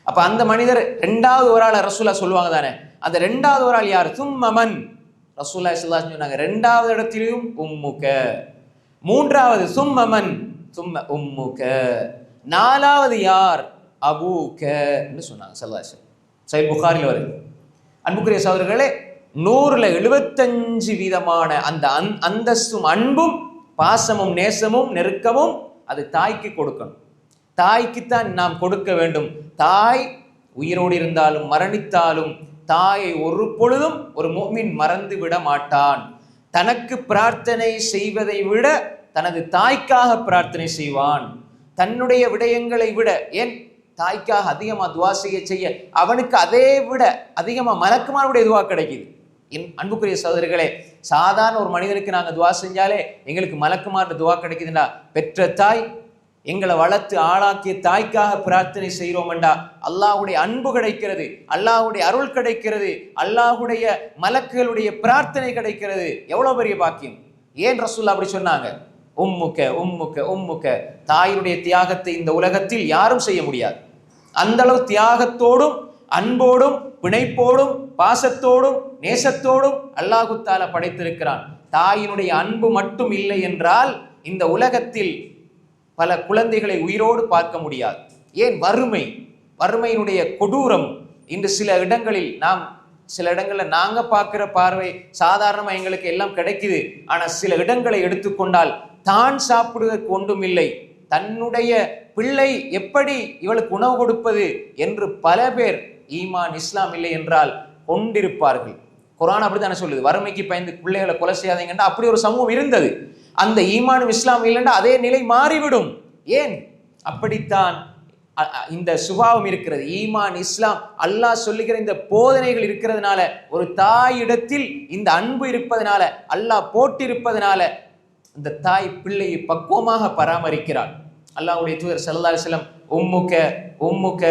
அப்ப அந்த மனிதர் 2வது ஒரு ஆள் ரசூலுல்லாஹ் சொல்லுவாங்க தானே, அந்த 2வது ஒரு ஆள் யார்? தும்மமன். ரசூலுல்லாஹ் ஸல்லல்லாஹு அலைஹி வஸல்லம் சொன்னாங்க 2வது இடத்திலும் உம்முக்க, 3வது சும்மமன் சும்ம உம்முக்க, 4வது யார்? அபூக்க என்று சொன்னாங்க ஸல்லல்லாஹு அலைஹி வஸல்லம். சஹீஹ் புகாரில் வருது. அன்புக்குரிய சகோதரர்களே, 100ல் 75% அந்த அந்தஸ்தும் அன்பும் பாசமும் நேசமும் நெருக்கமும் அது தாய்க்கு கொடுக்கணும். தாய்க்குத்தான் நாம் கொடுக்க வேண்டும். தாய் உயிரோடு இருந்தாலும் மரணித்தாலும் தாயை ஒரு பொழுதும் ஒரு முஃமின் மறந்து விட மாட்டான். தனக்கு பிரார்த்தனை செய்வதை விட தனது தாய்க்காக பிரார்த்தனை செய்வான். தன்னுடைய விடயங்களை விட, ஏன் தாய்க்காக அதிகமாக துவா செய்ய அவனுக்கு அதை விட அதிகமாக மலக்குமாருடைய துவா கிடைக்குது. அன்புக்குரிய சகோதரர்களே, சாதாரண ஒரு மனிதனுக்கு நாங்கள் துவா செஞ்சாலே எங்களுக்கு மலக்குமார் துவா கிடைக்குதுண்டா, பெற்ற தாய் எங்களை வளர்த்து ஆளாக்கிய தாய்க்காக பிரார்த்தனை செய்கிறோம்டா அல்லாஹ்வுடைய அன்பு கிடைக்கிறது, அல்லாஹ்வுடைய அருள் கிடைக்கிறது, அல்லாஹ்வுடைய மலக்குகளுடைய பிரார்த்தனை கிடைக்கிறது. எவ்வளவு பெரிய பாக்கியம்! ஏன் ரசூலுல்லாஹ் அப்படி சொன்னாங்க? உம்முக்க உம்முக்க உம்முக்க. தாயினுடைய தியாகத்தை இந்த உலகத்தில் யாரும் செய்ய முடியாது. அந்த அளவு தியாகத்தோடும் அன்போடும் பிணைப்போடும் பாசத்தோடும் நேசத்தோடும் அல்லாஹ் தஆலா படைத்திருக்கிறான். தாயினுடைய அன்பு மட்டும் இல்லை என்றால் இந்த உலகத்தில் பல குழந்தைகளை உயிரோடு பார்க்க முடியாது. ஏன்? வறுமையினுடைய கொடூரம் இன்று சில இடங்களில் நாங்க பார்க்கிற பார்வை சாதாரணமா எங்களுக்கு எல்லாம் கிடைக்குது. ஆனா சில இடங்களை எடுத்துக்கொண்டால் தான் சாப்பிடுவதற்கு ஒன்றும் இல்லை, தன்னுடைய பிள்ளை எப்படி இவளுக்கு உணவு கொடுப்பது என்று பல பேர் ஈமான் இஸ்லாம் இல்லை என்றால் கொண்டிருப்பார்கள். குர்ஆன் அப்படித்தானே சொல்லுது, வறுமைக்கு பயந்து பிள்ளைகளை கொலை செய்யாதீங்கன்னா. அப்படி ஒரு சமூகம் இருந்தது. அந்த ஈமானும் இஸ்லாம் இல்லைன்னா அதே நிலை மாறிவிடும். ஏன்? அப்படித்தான் இந்த சுபாவம் இருக்கிறது. ஈமான் இஸ்லாம் அல்லாஹ் சொல்லுகிற இந்த போதனைகள் இருக்கிறதுனால, ஒரு தாயிடத்தில் இந்த அன்பு இருப்பதனால, அல்லாஹ் போட்டிருப்பதனால இந்த தாய் பிள்ளையை பக்குவமாக பராமரிக்கிறாள். அல்லாஹ்வுடைய தூதர் ஸல்லல்லாஹு அலைஹி வஸல்லம் உம்முக்க உம்முக்க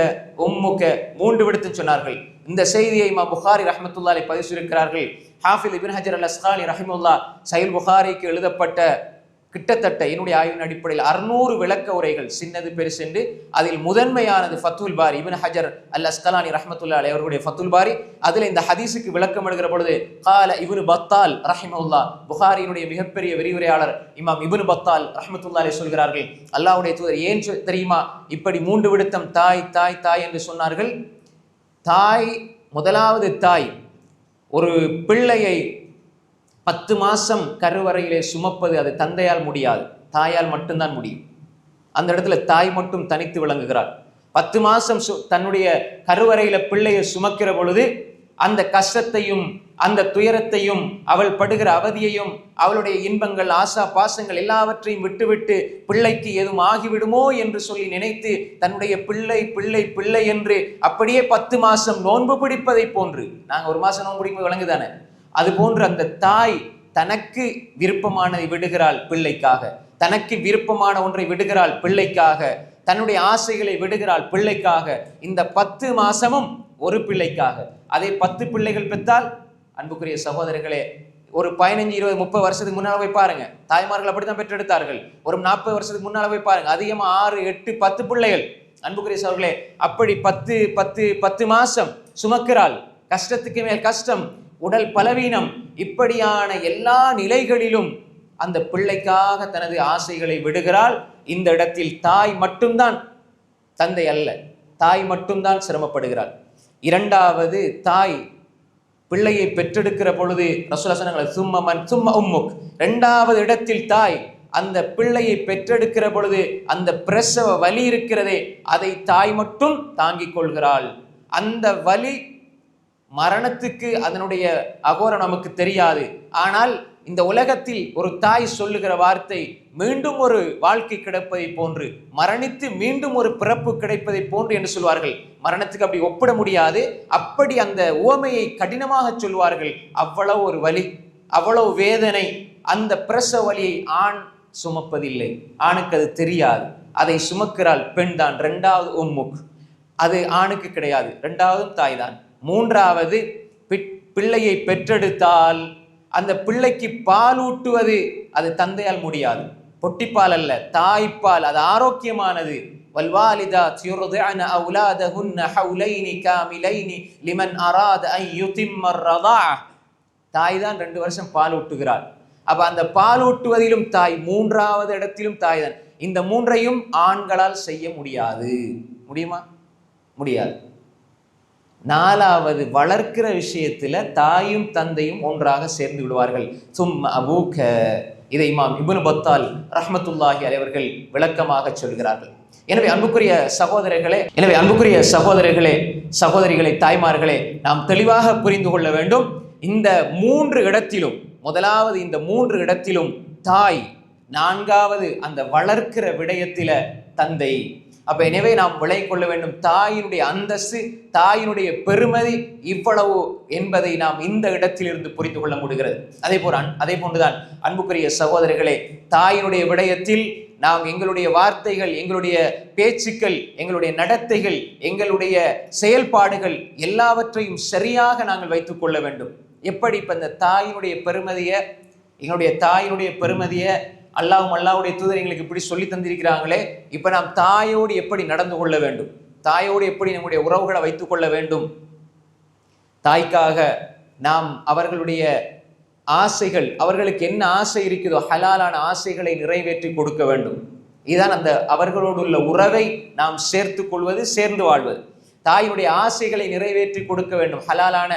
உம்முக்க 3 விடுத்து சொன்னார்கள். இந்த செய்தியை இமாம் புகாரி ரஹ்மத்துல்லாஹி அலைஹி பதிவு செய்திருக்கிறார்கள். ஹாஃபிஸ் இப்னு ஹஜர் அல் அஸ்காலி ரஹிமஹுல்லாஹ் சஹீஹ் புகாரிக்கு எழுதப்பட்ட கிட்டத்தட்ட என்னுடைய ஆய்வின் அடிப்படையில் 600 விளக்க உரைகள், சின்னது பெருசு என்று, அதில் முதன்மையானது ஃபத்துல் பாரி, இப்னு ஹஜர் அல் அஸ்கலானி ரஹ்மத்துல்லாஹி அலைஹி அவர்களுடைய ஃபத்துல் பாரி. அதில் இந்த ஹதீஸுக்கு விளக்கம் எழுதுகிற பொழுது கால இப்னு பத்தால் ரஹிமஹுல்லாஹ், புகாரியினுடைய மிகப்பெரிய விரிவுரையாளர் இமாம் இப்னு பத்தால் ரஹ்மத்துல்லாஹி அலைஹி சொல்கிறார்கள், அல்லாஹ்வுடைய தூதர் ஏன் தெரியுமா இப்படி 3 விடுத்தம் தாய் தாய் தாய் என்று சொன்னார்கள்? தாய், முதலாவது தாய் ஒரு பிள்ளையை 10 மாசம் கருவறையிலே சுமப்பது அது தந்தையால் முடியாது, தாயால் மட்டும்தான் முடியும். அந்த இடத்துல தாய் மட்டும் தனித்து விளங்குகிறார். 10 மாசம் தன்னுடைய கருவறையில பிள்ளையை சுமக்கிற பொழுது அந்த கஷ்டத்தையும் அந்த துயரத்தையும் அவள் படுகிற அவதியையும் அவளுடைய இன்பங்கள் ஆசா பாசங்கள் எல்லாவற்றையும் விட்டுவிட்டு பிள்ளைக்கு எதுவும் ஆகிவிடுமோ என்று சொல்லி நினைத்து தன்னுடைய பிள்ளை பிள்ளை பிள்ளை என்று அப்படியே 10 மாசம் நோன்பு பிடிப்பதை போன்று, நாங்கள் 1 மாசம் நோன்பு பிடிப்பது விளங்குதானே, அது போன்று அந்த தாய் தனக்கு விருப்பமானதை விடுகிறாள் பிள்ளைக்காக, தனக்கு விருப்பமான ஒன்றை விடுகிறாள் பிள்ளைக்காக, தன்னுடைய ஆசைகளை விடுகிறாள் பிள்ளைக்காக. இந்த 10 மாசமும் ஒரு பிள்ளைக்காக. அதே 10 பிள்ளைகள் பெற்றால் அன்புக்குரிய சகோதரர்களே, ஒரு 15, 20, 30 வருஷத்துக்கு முன்னால போய் பாருங்க, தாய்மார்கள் அப்படித்தான் பெற்றெடுத்தார்கள். ஒரு 40 வருஷத்துக்கு முன்னால போய் பாருங்க, அதிகமா 6, 8, 10 பிள்ளைகள். அன்புக்குரிய சகோதரர்களே, அப்படி 10 மாசம் சுமக்கிறாள். கஷ்டத்துக்கு மேல் கஷ்டம், உடல் பலவீனம், இப்படியான எல்லா நிலைகளிலும் அந்த பிள்ளைக்காக தனது ஆசைகளை விடுகிறாள். இந்த இடத்தில் தாய் மட்டும்தான், தந்தை அல்ல, தாய் மட்டும்தான் சிரமப்படுகிறாள். இரண்டாவது, தாய் பிள்ளையை பெற்றெடுக்கிற பொழுது ரசூலுல்லாஹி சும்ம உம்முக், இரண்டாவது இடத்தில் தாய் அந்த பிள்ளையை பெற்றெடுக்கிற பொழுது அந்த பிரசவ வலி இருக்கிறதே, அதை தாய் மட்டும் தாங்கிக் கொள்கிறாள். அந்த வலி மரணத்துக்கு அதனுடைய அகோரம் நமக்கு தெரியாது. ஆனால் இந்த உலகத்தில் ஒரு தாய் சொல்லுகிற வார்த்தை மீண்டும் ஒரு வாழ்க்கை கிடைப்பதை போன்று, மரணித்து மீண்டும் ஒரு பிறப்பு கிடைப்பதை போன்று என்று சொல்வார்கள். மரணத்துக்கு அப்படி ஒப்பிட முடியாது. அப்படி அந்த உவமையை கடினமாக சொல்வார்கள். அவ்வளவு ஒரு வலி, அவ்வளவு வேதனை. அந்த பிரசவ வலியை ஆண் சுமப்பதில்லை, ஆணுக்கு அது தெரியாது. அதை சுமக்கிறாள் பெண் தான். இரண்டாவது உம்முக், அது ஆணுக்கு கிடையாது, இரண்டாவதும் தாய் தான். மூன்றாவது, பிள்ளையை பெற்றெடுத்தால் அந்த பிள்ளைக்கு பால் ஊட்டுவது அது தந்தையால் முடியாது. பொட்டிப்பால் அல்ல, தாய்ப்பால், அது ஆரோக்கியமானது. வல்வாலிதாத் யுர்திஅன அவுலாதஹுன்ன ஹவுலைனி காமிலைனி லிமன் அராத அன் யுதிம்ம ர்ரதாஅ. தாய் தான் 2 வருஷம் பால் ஊட்டுகிறாள். அப்ப அந்த பால் ஊட்டுவதிலும் தாய், மூன்றாவது இடத்திலும் தாய் தான். இந்த மூன்றையும் ஆண்களால் செய்ய முடியாது. முடியுமா? முடியாது. நாலாவது, வளர்க்கிற விஷயத்துல தாயும் தந்தையும் ஒன்றாக சேர்ந்து விடுவார்கள். சும்ம அபூக, இதை இமாம் இப்னு பத்தால் ரஹ்மத்துல்லாஹி அலைஹி அவர்கள் விளக்கமாக சொல்கிறார்கள். எனவே அன்புக்குரிய சகோதரர்களே, சகோதரிகளே, தாய்மார்களே, நாம் தெளிவாக புரிந்து கொள்ள வேண்டும். இந்த 3 இடத்திலும், முதலாவது இந்த 3 இடத்திலும் தாய், நான்காவது அந்த வளர்க்கிற விடயத்தில தந்தை. அப்ப எனவே நாம் விளை கொள்ள வேண்டும், தாயினுடைய அந்தஸ்து, தாயினுடைய பெருமதி இவ்வளவு என்பதை நாம் இந்த இடத்திலிருந்து புரிந்து கொள்ள முடிகிறது. அதே போன்றுதான் அன்புக்குரிய சகோதரர்களே, தாயினுடைய விடயத்தில் நாம் எங்களுடைய வார்த்தைகள், எங்களுடைய பேச்சுக்கள், எங்களுடைய நடத்தைகள், எங்களுடைய செயல்பாடுகள் எல்லாவற்றையும் சரியாக நாங்கள் வைத்துக் கொள்ள வேண்டும். எப்படி இப்ப இந்த தாயினுடைய பெருமதியை, எங்களுடைய தாயினுடைய பெருமதியை அல்லாஹ்வுடைய தூதர் எங்களுக்கு இப்படி சொல்லி தந்திருக்கிறாங்களே, இப்ப நாம் தாயோடு எப்படி நடந்து கொள்ள வேண்டும், தாயோடு எப்படி நம்முடைய உறவுகளை வைத்துக் கொள்ள வேண்டும், தாய்க்காக நாம் அவர்களுடைய ஆசைகள், அவர்களுக்கு என்ன ஆசை இருக்குதோ ஹலாலான ஆசைகளை நிறைவேற்றி கொடுக்க வேண்டும். இதுதான் அந்த அவர்களோடு உள்ள உறவை நாம் சேர்த்து கொள்வது, சேர்ந்து வாழ்வது. தாயினுடைய ஆசைகளை நிறைவேற்றி கொடுக்க வேண்டும், ஹலாலான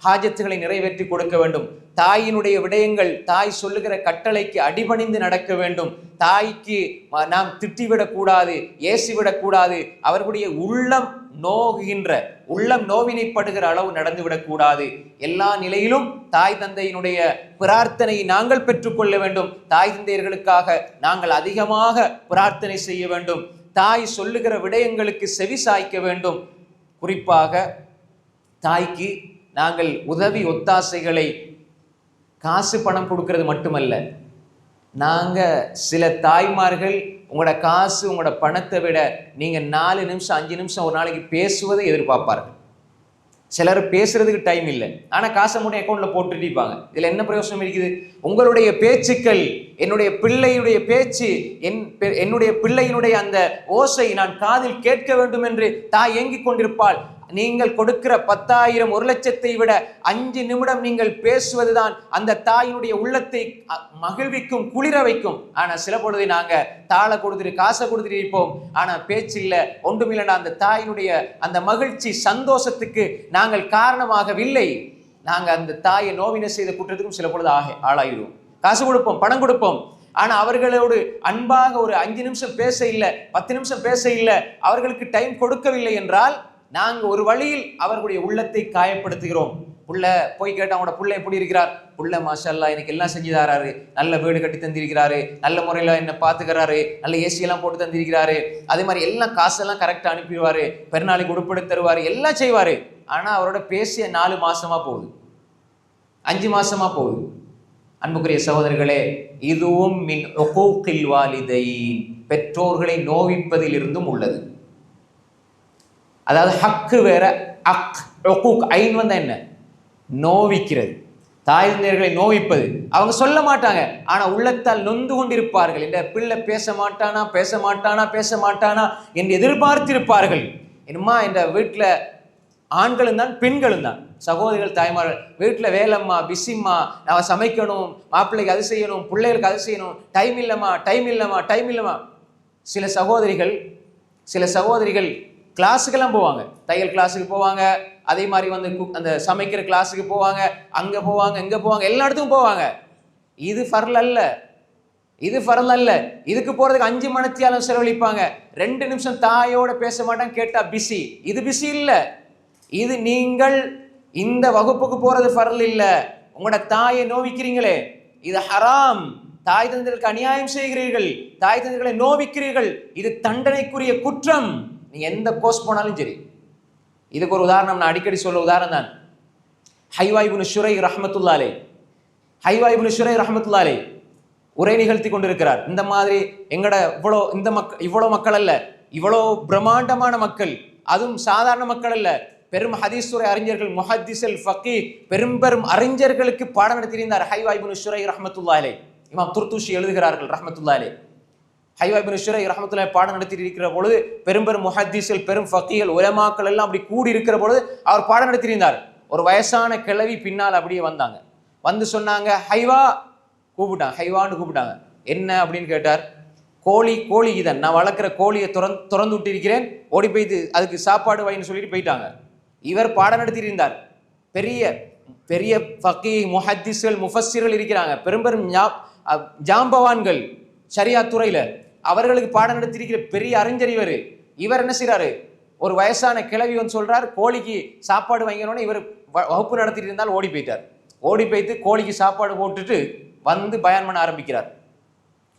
ஹாஜத்துகளை நிறைவேற்றி கொடுக்க வேண்டும். தாயினுடைய விடயங்கள், தாய் சொல்லுகிற கட்டளைக்கு அடிபணிந்து நடக்க வேண்டும். தாய்க்கு நாம் திட்டிவிடக்கூடாது, ஏசிவிடக்கூடாது. அவர்களுடைய உள்ளம் நோகுகின்ற, உள்ளம் நோவினைப்படுகிற அளவு நடந்துவிடக்கூடாது. எல்லா நிலையிலும் தாய் தந்தையினுடைய பிரார்த்தனையை நாங்கள் பெற்றுக்கொள்ள வேண்டும். தாய் தந்தையர்களுக்காக நாங்கள் அதிகமாக பிரார்த்தனை செய்ய வேண்டும். தாய் சொல்லுகிற விடயங்களுக்கு செவி சாய்க்க வேண்டும். குறிப்பாக தாய்க்கு நாங்கள் உதவி ஒத்தாசைகளை, காசு பணம் கொடுக்கறது மட்டுமல்ல, நாங்கள் சில தாய்மார்கள் உங்களோட காசு, உங்களோட பணத்தை விட நீங்கள் 4 நிமிஷம் 5 நிமிஷம் ஒரு நாளைக்கு பேசுவதை எதிர்பார்ப்பார்கள். சிலர் பேசுறதுக்கு டைம் இல்லை, ஆனால் காசை மட்டும் அக்கௌண்ட்ல போட்டுட்டிருப்பாங்க. இதில் என்ன பிரயோசனம் இருக்குது? உங்களுடைய பேச்சுக்கள், என்னுடைய பிள்ளையுடைய பேச்சு, என்னுடைய பிள்ளையினுடைய அந்த ஓசை நான் காதில் கேட்க வேண்டும் என்று தாய் ஏங்கிக் கொண்டிருப்பாள். நீங்கள் கொடுக்கிற 10,000 1 லட்சத்தை விட 5 நிமிடம் நீங்கள் பேசுவதுதான் அந்த தாயினுடைய உள்ளத்தை மகிழ்விக்கும், குளிர வைக்கும். ஆனா சில பொழுது நாங்க தாளை கொடுத்துட்டு, காசை கொடுத்துட்டு இருப்போம், ஆனா பேச்சு இல்லை, ஒன்றுமில்லைன்னா அந்த தாயினுடைய அந்த மகிழ்ச்சி, சந்தோஷத்துக்கு நாங்கள் காரணமாகவில்லை. நாங்க அந்த தாயை நோவினை செய்த குற்றத்துக்கும் சில பொழுது ஆளாயிடுவோம். காசு கொடுப்போம், பணம் கொடுப்போம், ஆனா அவர்களோடு அன்பாக ஒரு 5 நிமிஷம் பேச இல்லை, 10 நிமிஷம் பேச இல்லை, அவர்களுக்கு டைம் கொடுக்கவில்லை என்றால் நாங்க ஒரு வழியில் அவர்களுடைய உள்ளத்தை காயப்படுத்துகிறோம். புள்ள போய் கேட்டா, அவனோட புள்ள எப்படி இருக்கிறார்? புள்ள மாஷா அல்லாஹ் எனக்கு எல்லாம் செஞ்சு தராரு, நல்ல வீடு கட்டி தந்திருக்கிறாரு, நல்ல முறையில என்ன பாத்துக்கிறாரு, நல்ல ஏசி எல்லாம் போட்டு தந்திருக்கிறாரு, அதே மாதிரி எல்லாம் காசெல்லாம் கரெக்டா அனுப்பிடுவாரு, பெருநாளைக்கு உடுப்பெடுத்து தருவாரு, எல்லாம் செய்வாரு. ஆனா அவரோட பேசிய 4 மாசமா போகுது, 5 மாசமா போகுது. அன்புக்குரிய சகோதரர்களே, இதுவும் மின் உகூகில் வாலிதைன், பெற்றோர்களை நோவிப்பதில் இருந்தும் உள்ளது. அதாவது ஹக்கு வேற, ஐன் வந்தா என்ன? நோவிக்கிறது, தாய் தந்தையர்களை நோவிப்பது. அவங்க சொல்ல மாட்டாங்க, ஆனா உள்ளத்தால் நொந்து கொண்டிருப்பார்கள். இந்த பிள்ளை பேச மாட்டானா, பேச மாட்டானா, பேச மாட்டானா என்று எதிர்பார்த்திருப்பார்கள். என்னமா இந்த வீட்டுல ஆண்களும் தான் பெண்களும் தான், சகோதரிகள், தாய்மார்கள், வீட்டில் வேலைம்மா, பிஸிம்மா, நான் சமைக்கணும், மாப்பிள்ளைக்கு அது செய்யணும், பிள்ளைகளுக்கு அது செய்யணும், டைம் இல்லைம்மா, டைம் இல்லைம்மா, டைம் இல்லைம்மா. சில சகோதரிகள் கிளாஸுக்கெல்லாம் போவாங்க, தையல் கிளாஸுக்கு போவாங்க, அதே மாதிரி வந்து அந்த சமைக்கிற கிளாஸுக்கு போவாங்க, அங்கே போவாங்க இங்கே போவாங்க, எல்லா இடத்துக்கும் போவாங்க. இது ஃபர்ல் அல்ல, இதுக்கு போறதுக்கு 5 மணித்தியாலம் செலவழிப்பாங்க. 2 நிமிஷம் தாயோட பேச மாட்டாங்க, கேட்டா பிஸி. இது பிஸி இல்ல, இது நீங்கள் இந்த வகுப்புக்கு போறது ஃபர்ல் இல்ல. உங்களோட தாயை நோவிக்கிறீங்களே, இது ஹராம். தாய் தந்தைகளுக்கு அநியாயம் செய்கிறீர்கள், தாய் தந்தைகளை நோவிக்கிறீர்கள், இது தண்டனைக்குரிய குற்றம். நீங்க எந்த கோர்ஸ் போனாலும் சரி. இதுக்கு ஒரு உதாரணம் நான் அடிக்கடி சொல்ல உதாரணம் தான். ஹைவா இப்னு ஷுரை ரஹ்மத்துல்லாஹி அலைஹி உரை நிகழ்த்தி கொண்டிருக்கிறார். இந்த மாதிரி எங்கட இவ்வளோ மக்கள் அல்ல, இவ்வளோ பிரம்மாண்டமான மக்கள், அதுவும் சாதாரண மக்கள் அல்ல, பெரும் ஹதீஸ் துறை அறிஞர்கள், முஹத்திஸல் ஃபகீஹ், பெரும் அறிஞர்களுக்கு பாடம் நடத்தியிருந்தார் ஹைவா இப்னு ஷுரை ரஹ்மத்துல்லாஹி அலைஹி. இமாம் துர்துஷி எழுதுகிறார்கள் ரஹ்மத்துல்லாஹி அலைஹி, ஹைவா இப்னு ஷுரை ரஹ்மத்துல்லாஹி பாடம் நடத்தி இருக்கிற பொழுது பெரும் முஹத்திஸ்கள், பெரும் ஃபகீஹ்கள், உலமாக்கள் எல்லாம் அப்படி கூடி இருக்கிற பொழுது அவர் பாடம் நடத்தியிருந்தார். ஒரு வயசான கிழவி பின்னால் அப்படியே வந்தாங்க, வந்து சொன்னாங்க, ஹைவான்னு கூப்பிட்டாங்க. என்ன அப்படின்னு கேட்டார். கோழிக்கு தான், நான் வளர்க்குற கோழியை திறந்து விட்டு இருக்கிறேன், ஓடி போய்த்து அதுக்கு சாப்பாடு வைன்னு சொல்லிட்டு போயிட்டாங்க. இவர் பாடம் நடத்திட்டு இருந்தார். பெரிய பெரிய ஃபகீஹ், முஹத்திஸ்கள், முஃபஸ்ஸிர்கள் இருக்கிறாங்க, பெரும் ஜாம்பவான்கள் ஷரியா துறையில, அவர்களுக்கு பாடம் நடத்திருக்கிற பெரிய அறிஞர் இவர் என்ன செய்யறாரு, ஒரு வயசான கிழவி வந்து சொல்றார், கோழிக்கு சாப்பாடு வாங்கினோன்னு இவர் வகுப்பு நடத்திட்டு இருந்தால் ஓடி போயிட்டார். ஓடி போய்த்து கோழிக்கு சாப்பாடு போட்டுட்டு வந்து பயான் பண்ண ஆரம்பிக்கிறார்.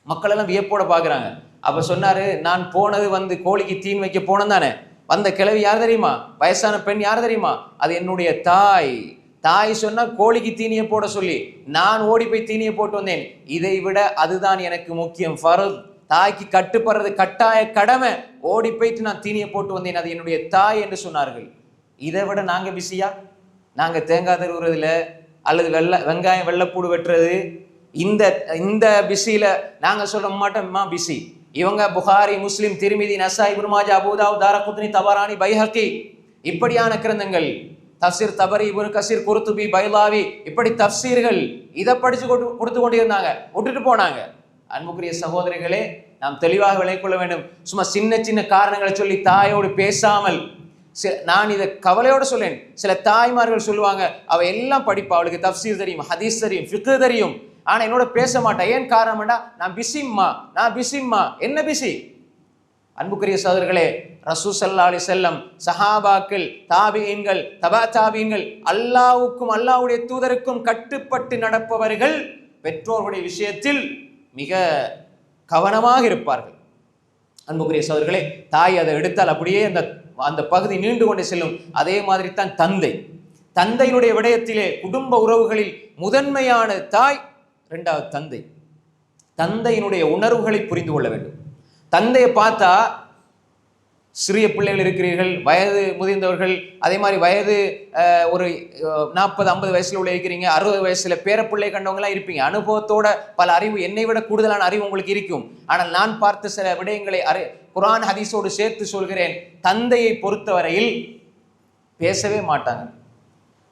மக்கள் எல்லாம் வியப்போட பாக்குறாங்க. அப்ப சொன்னாரு, நான் போனது வந்து கோழிக்கு தீன் வைக்க போனேன் தானே, வந்த கிழவி யார் தெரியுமா, வயசான பெண் யார் தெரியுமா, அது என்னுடைய தாய் சொன்னா கோழிக்கு தீனியை போட சொல்லி நான் ஓடி போய் தீனியை போட்டு வந்தேன். இதை விட அதுதான் எனக்கு முக்கியம், ஃபர்த். தாய்க்கு கட்டுப்படுறது கட்டாய கடமை. ஓடி போயிட்டு நான் தீனியை போட்டு வந்தேன், அது என்னுடைய தாய் என்று சொன்னார்கள். இதை விட நாங்க பிஸியா? நாங்க தேங்காய் தருவுறதுல அல்லது வெங்காயம் வெள்ளைப்பூடு வெட்டுறது, இந்த பிஸியில நாங்க சொல்ல மாட்டோம்மா பிஸி. இவங்க புகாரி, முஸ்லிம், திர்மிதி, நசாய், இப்னு மாஜா, அபூ தாவூத், தாரகுத்னி, தபரானி, பைஹகி, இப்படியான கிரந்தங்கள், தஃப்சீர் தபரி, இப்னு கஸீர், குர்துபி, பைலாவி, இப்படி தஃப்சீர்கள் இதை படிச்சு கொடுத்து கொண்டிருந்தாங்க, விட்டுட்டு போனாங்க. அன்புக்குரிய சகோதரிகளே, நாம் தெளிவாக விளங்கிக் கொள்ள வேண்டும். சும்மா சின்ன காரணங்களை சொல்லி தாயோடு பேசாமல், நான் இதை கவலையோடு சொல்லேன். சில தாய்மார்கள் சொல்லுவாங்க, அவ எல்லாம் படிப்பா, அவளுக்கு தஃப்சீர் தெரியும், ஹதீஸ் தெரியும், ஃபிக்ஹ் தெரியும், ஆனா என்னோட பேச மாட்டா. ஏன் காரணம்டா, நான் பிஸிம்மா. என்ன பிஸி? அன்புக்குரிய சகோதரர்களே, ரசூல் ஸல்லல்லாஹு அலைஹி வஸல்லம், சஹாபாக்கள், தாபிஈன்கள், தபா தாபிஈன்கள், அல்லாஹ்வுக்கும் அல்லாஹ்வுடைய தூதருக்கும் கட்டுப்பட்டு நடப்பவர்கள் பெற்றோர்களுடைய விஷயத்தில் மிக கவனமாக இருப்பார்கள். அன்புக்குரிய சகோதரர்களே, தாய் அதை எடுத்தால் அப்படியே அந்த பகுதி நீண்டு கொண்டே செல்லும். அதே மாதிரி தான் தந்தையினுடைய விடயத்திலே குடும்ப உறவுகளில் முதன்மையான தாய், இரண்டாவது தந்தையினுடைய உணர்வுகளை புரிந்து கொள்ள வேண்டும். தந்தையை பார்த்தா, சிறிய பிள்ளைகள் இருக்கிறீர்கள், வயது முதிர்ந்தவர்கள், அதே மாதிரி வயது ஒரு 40-50 வயசுல உள்ள இருக்கிறீங்க, 60 வயசுல பேரப்பிள்ளை கண்டவங்களாம் இருப்பீங்க. அனுபவத்தோட பல அறிவு, என்னை விட கூடுதலான அறிவு உங்களுக்கு இருக்கும். ஆனால் நான் பார்த்த சில விடயங்களை குர்ஆன் ஹதீஸோடு சேர்த்து சொல்கிறேன். தந்தையை பொறுத்தவரையில் பேசவே மாட்டாங்க.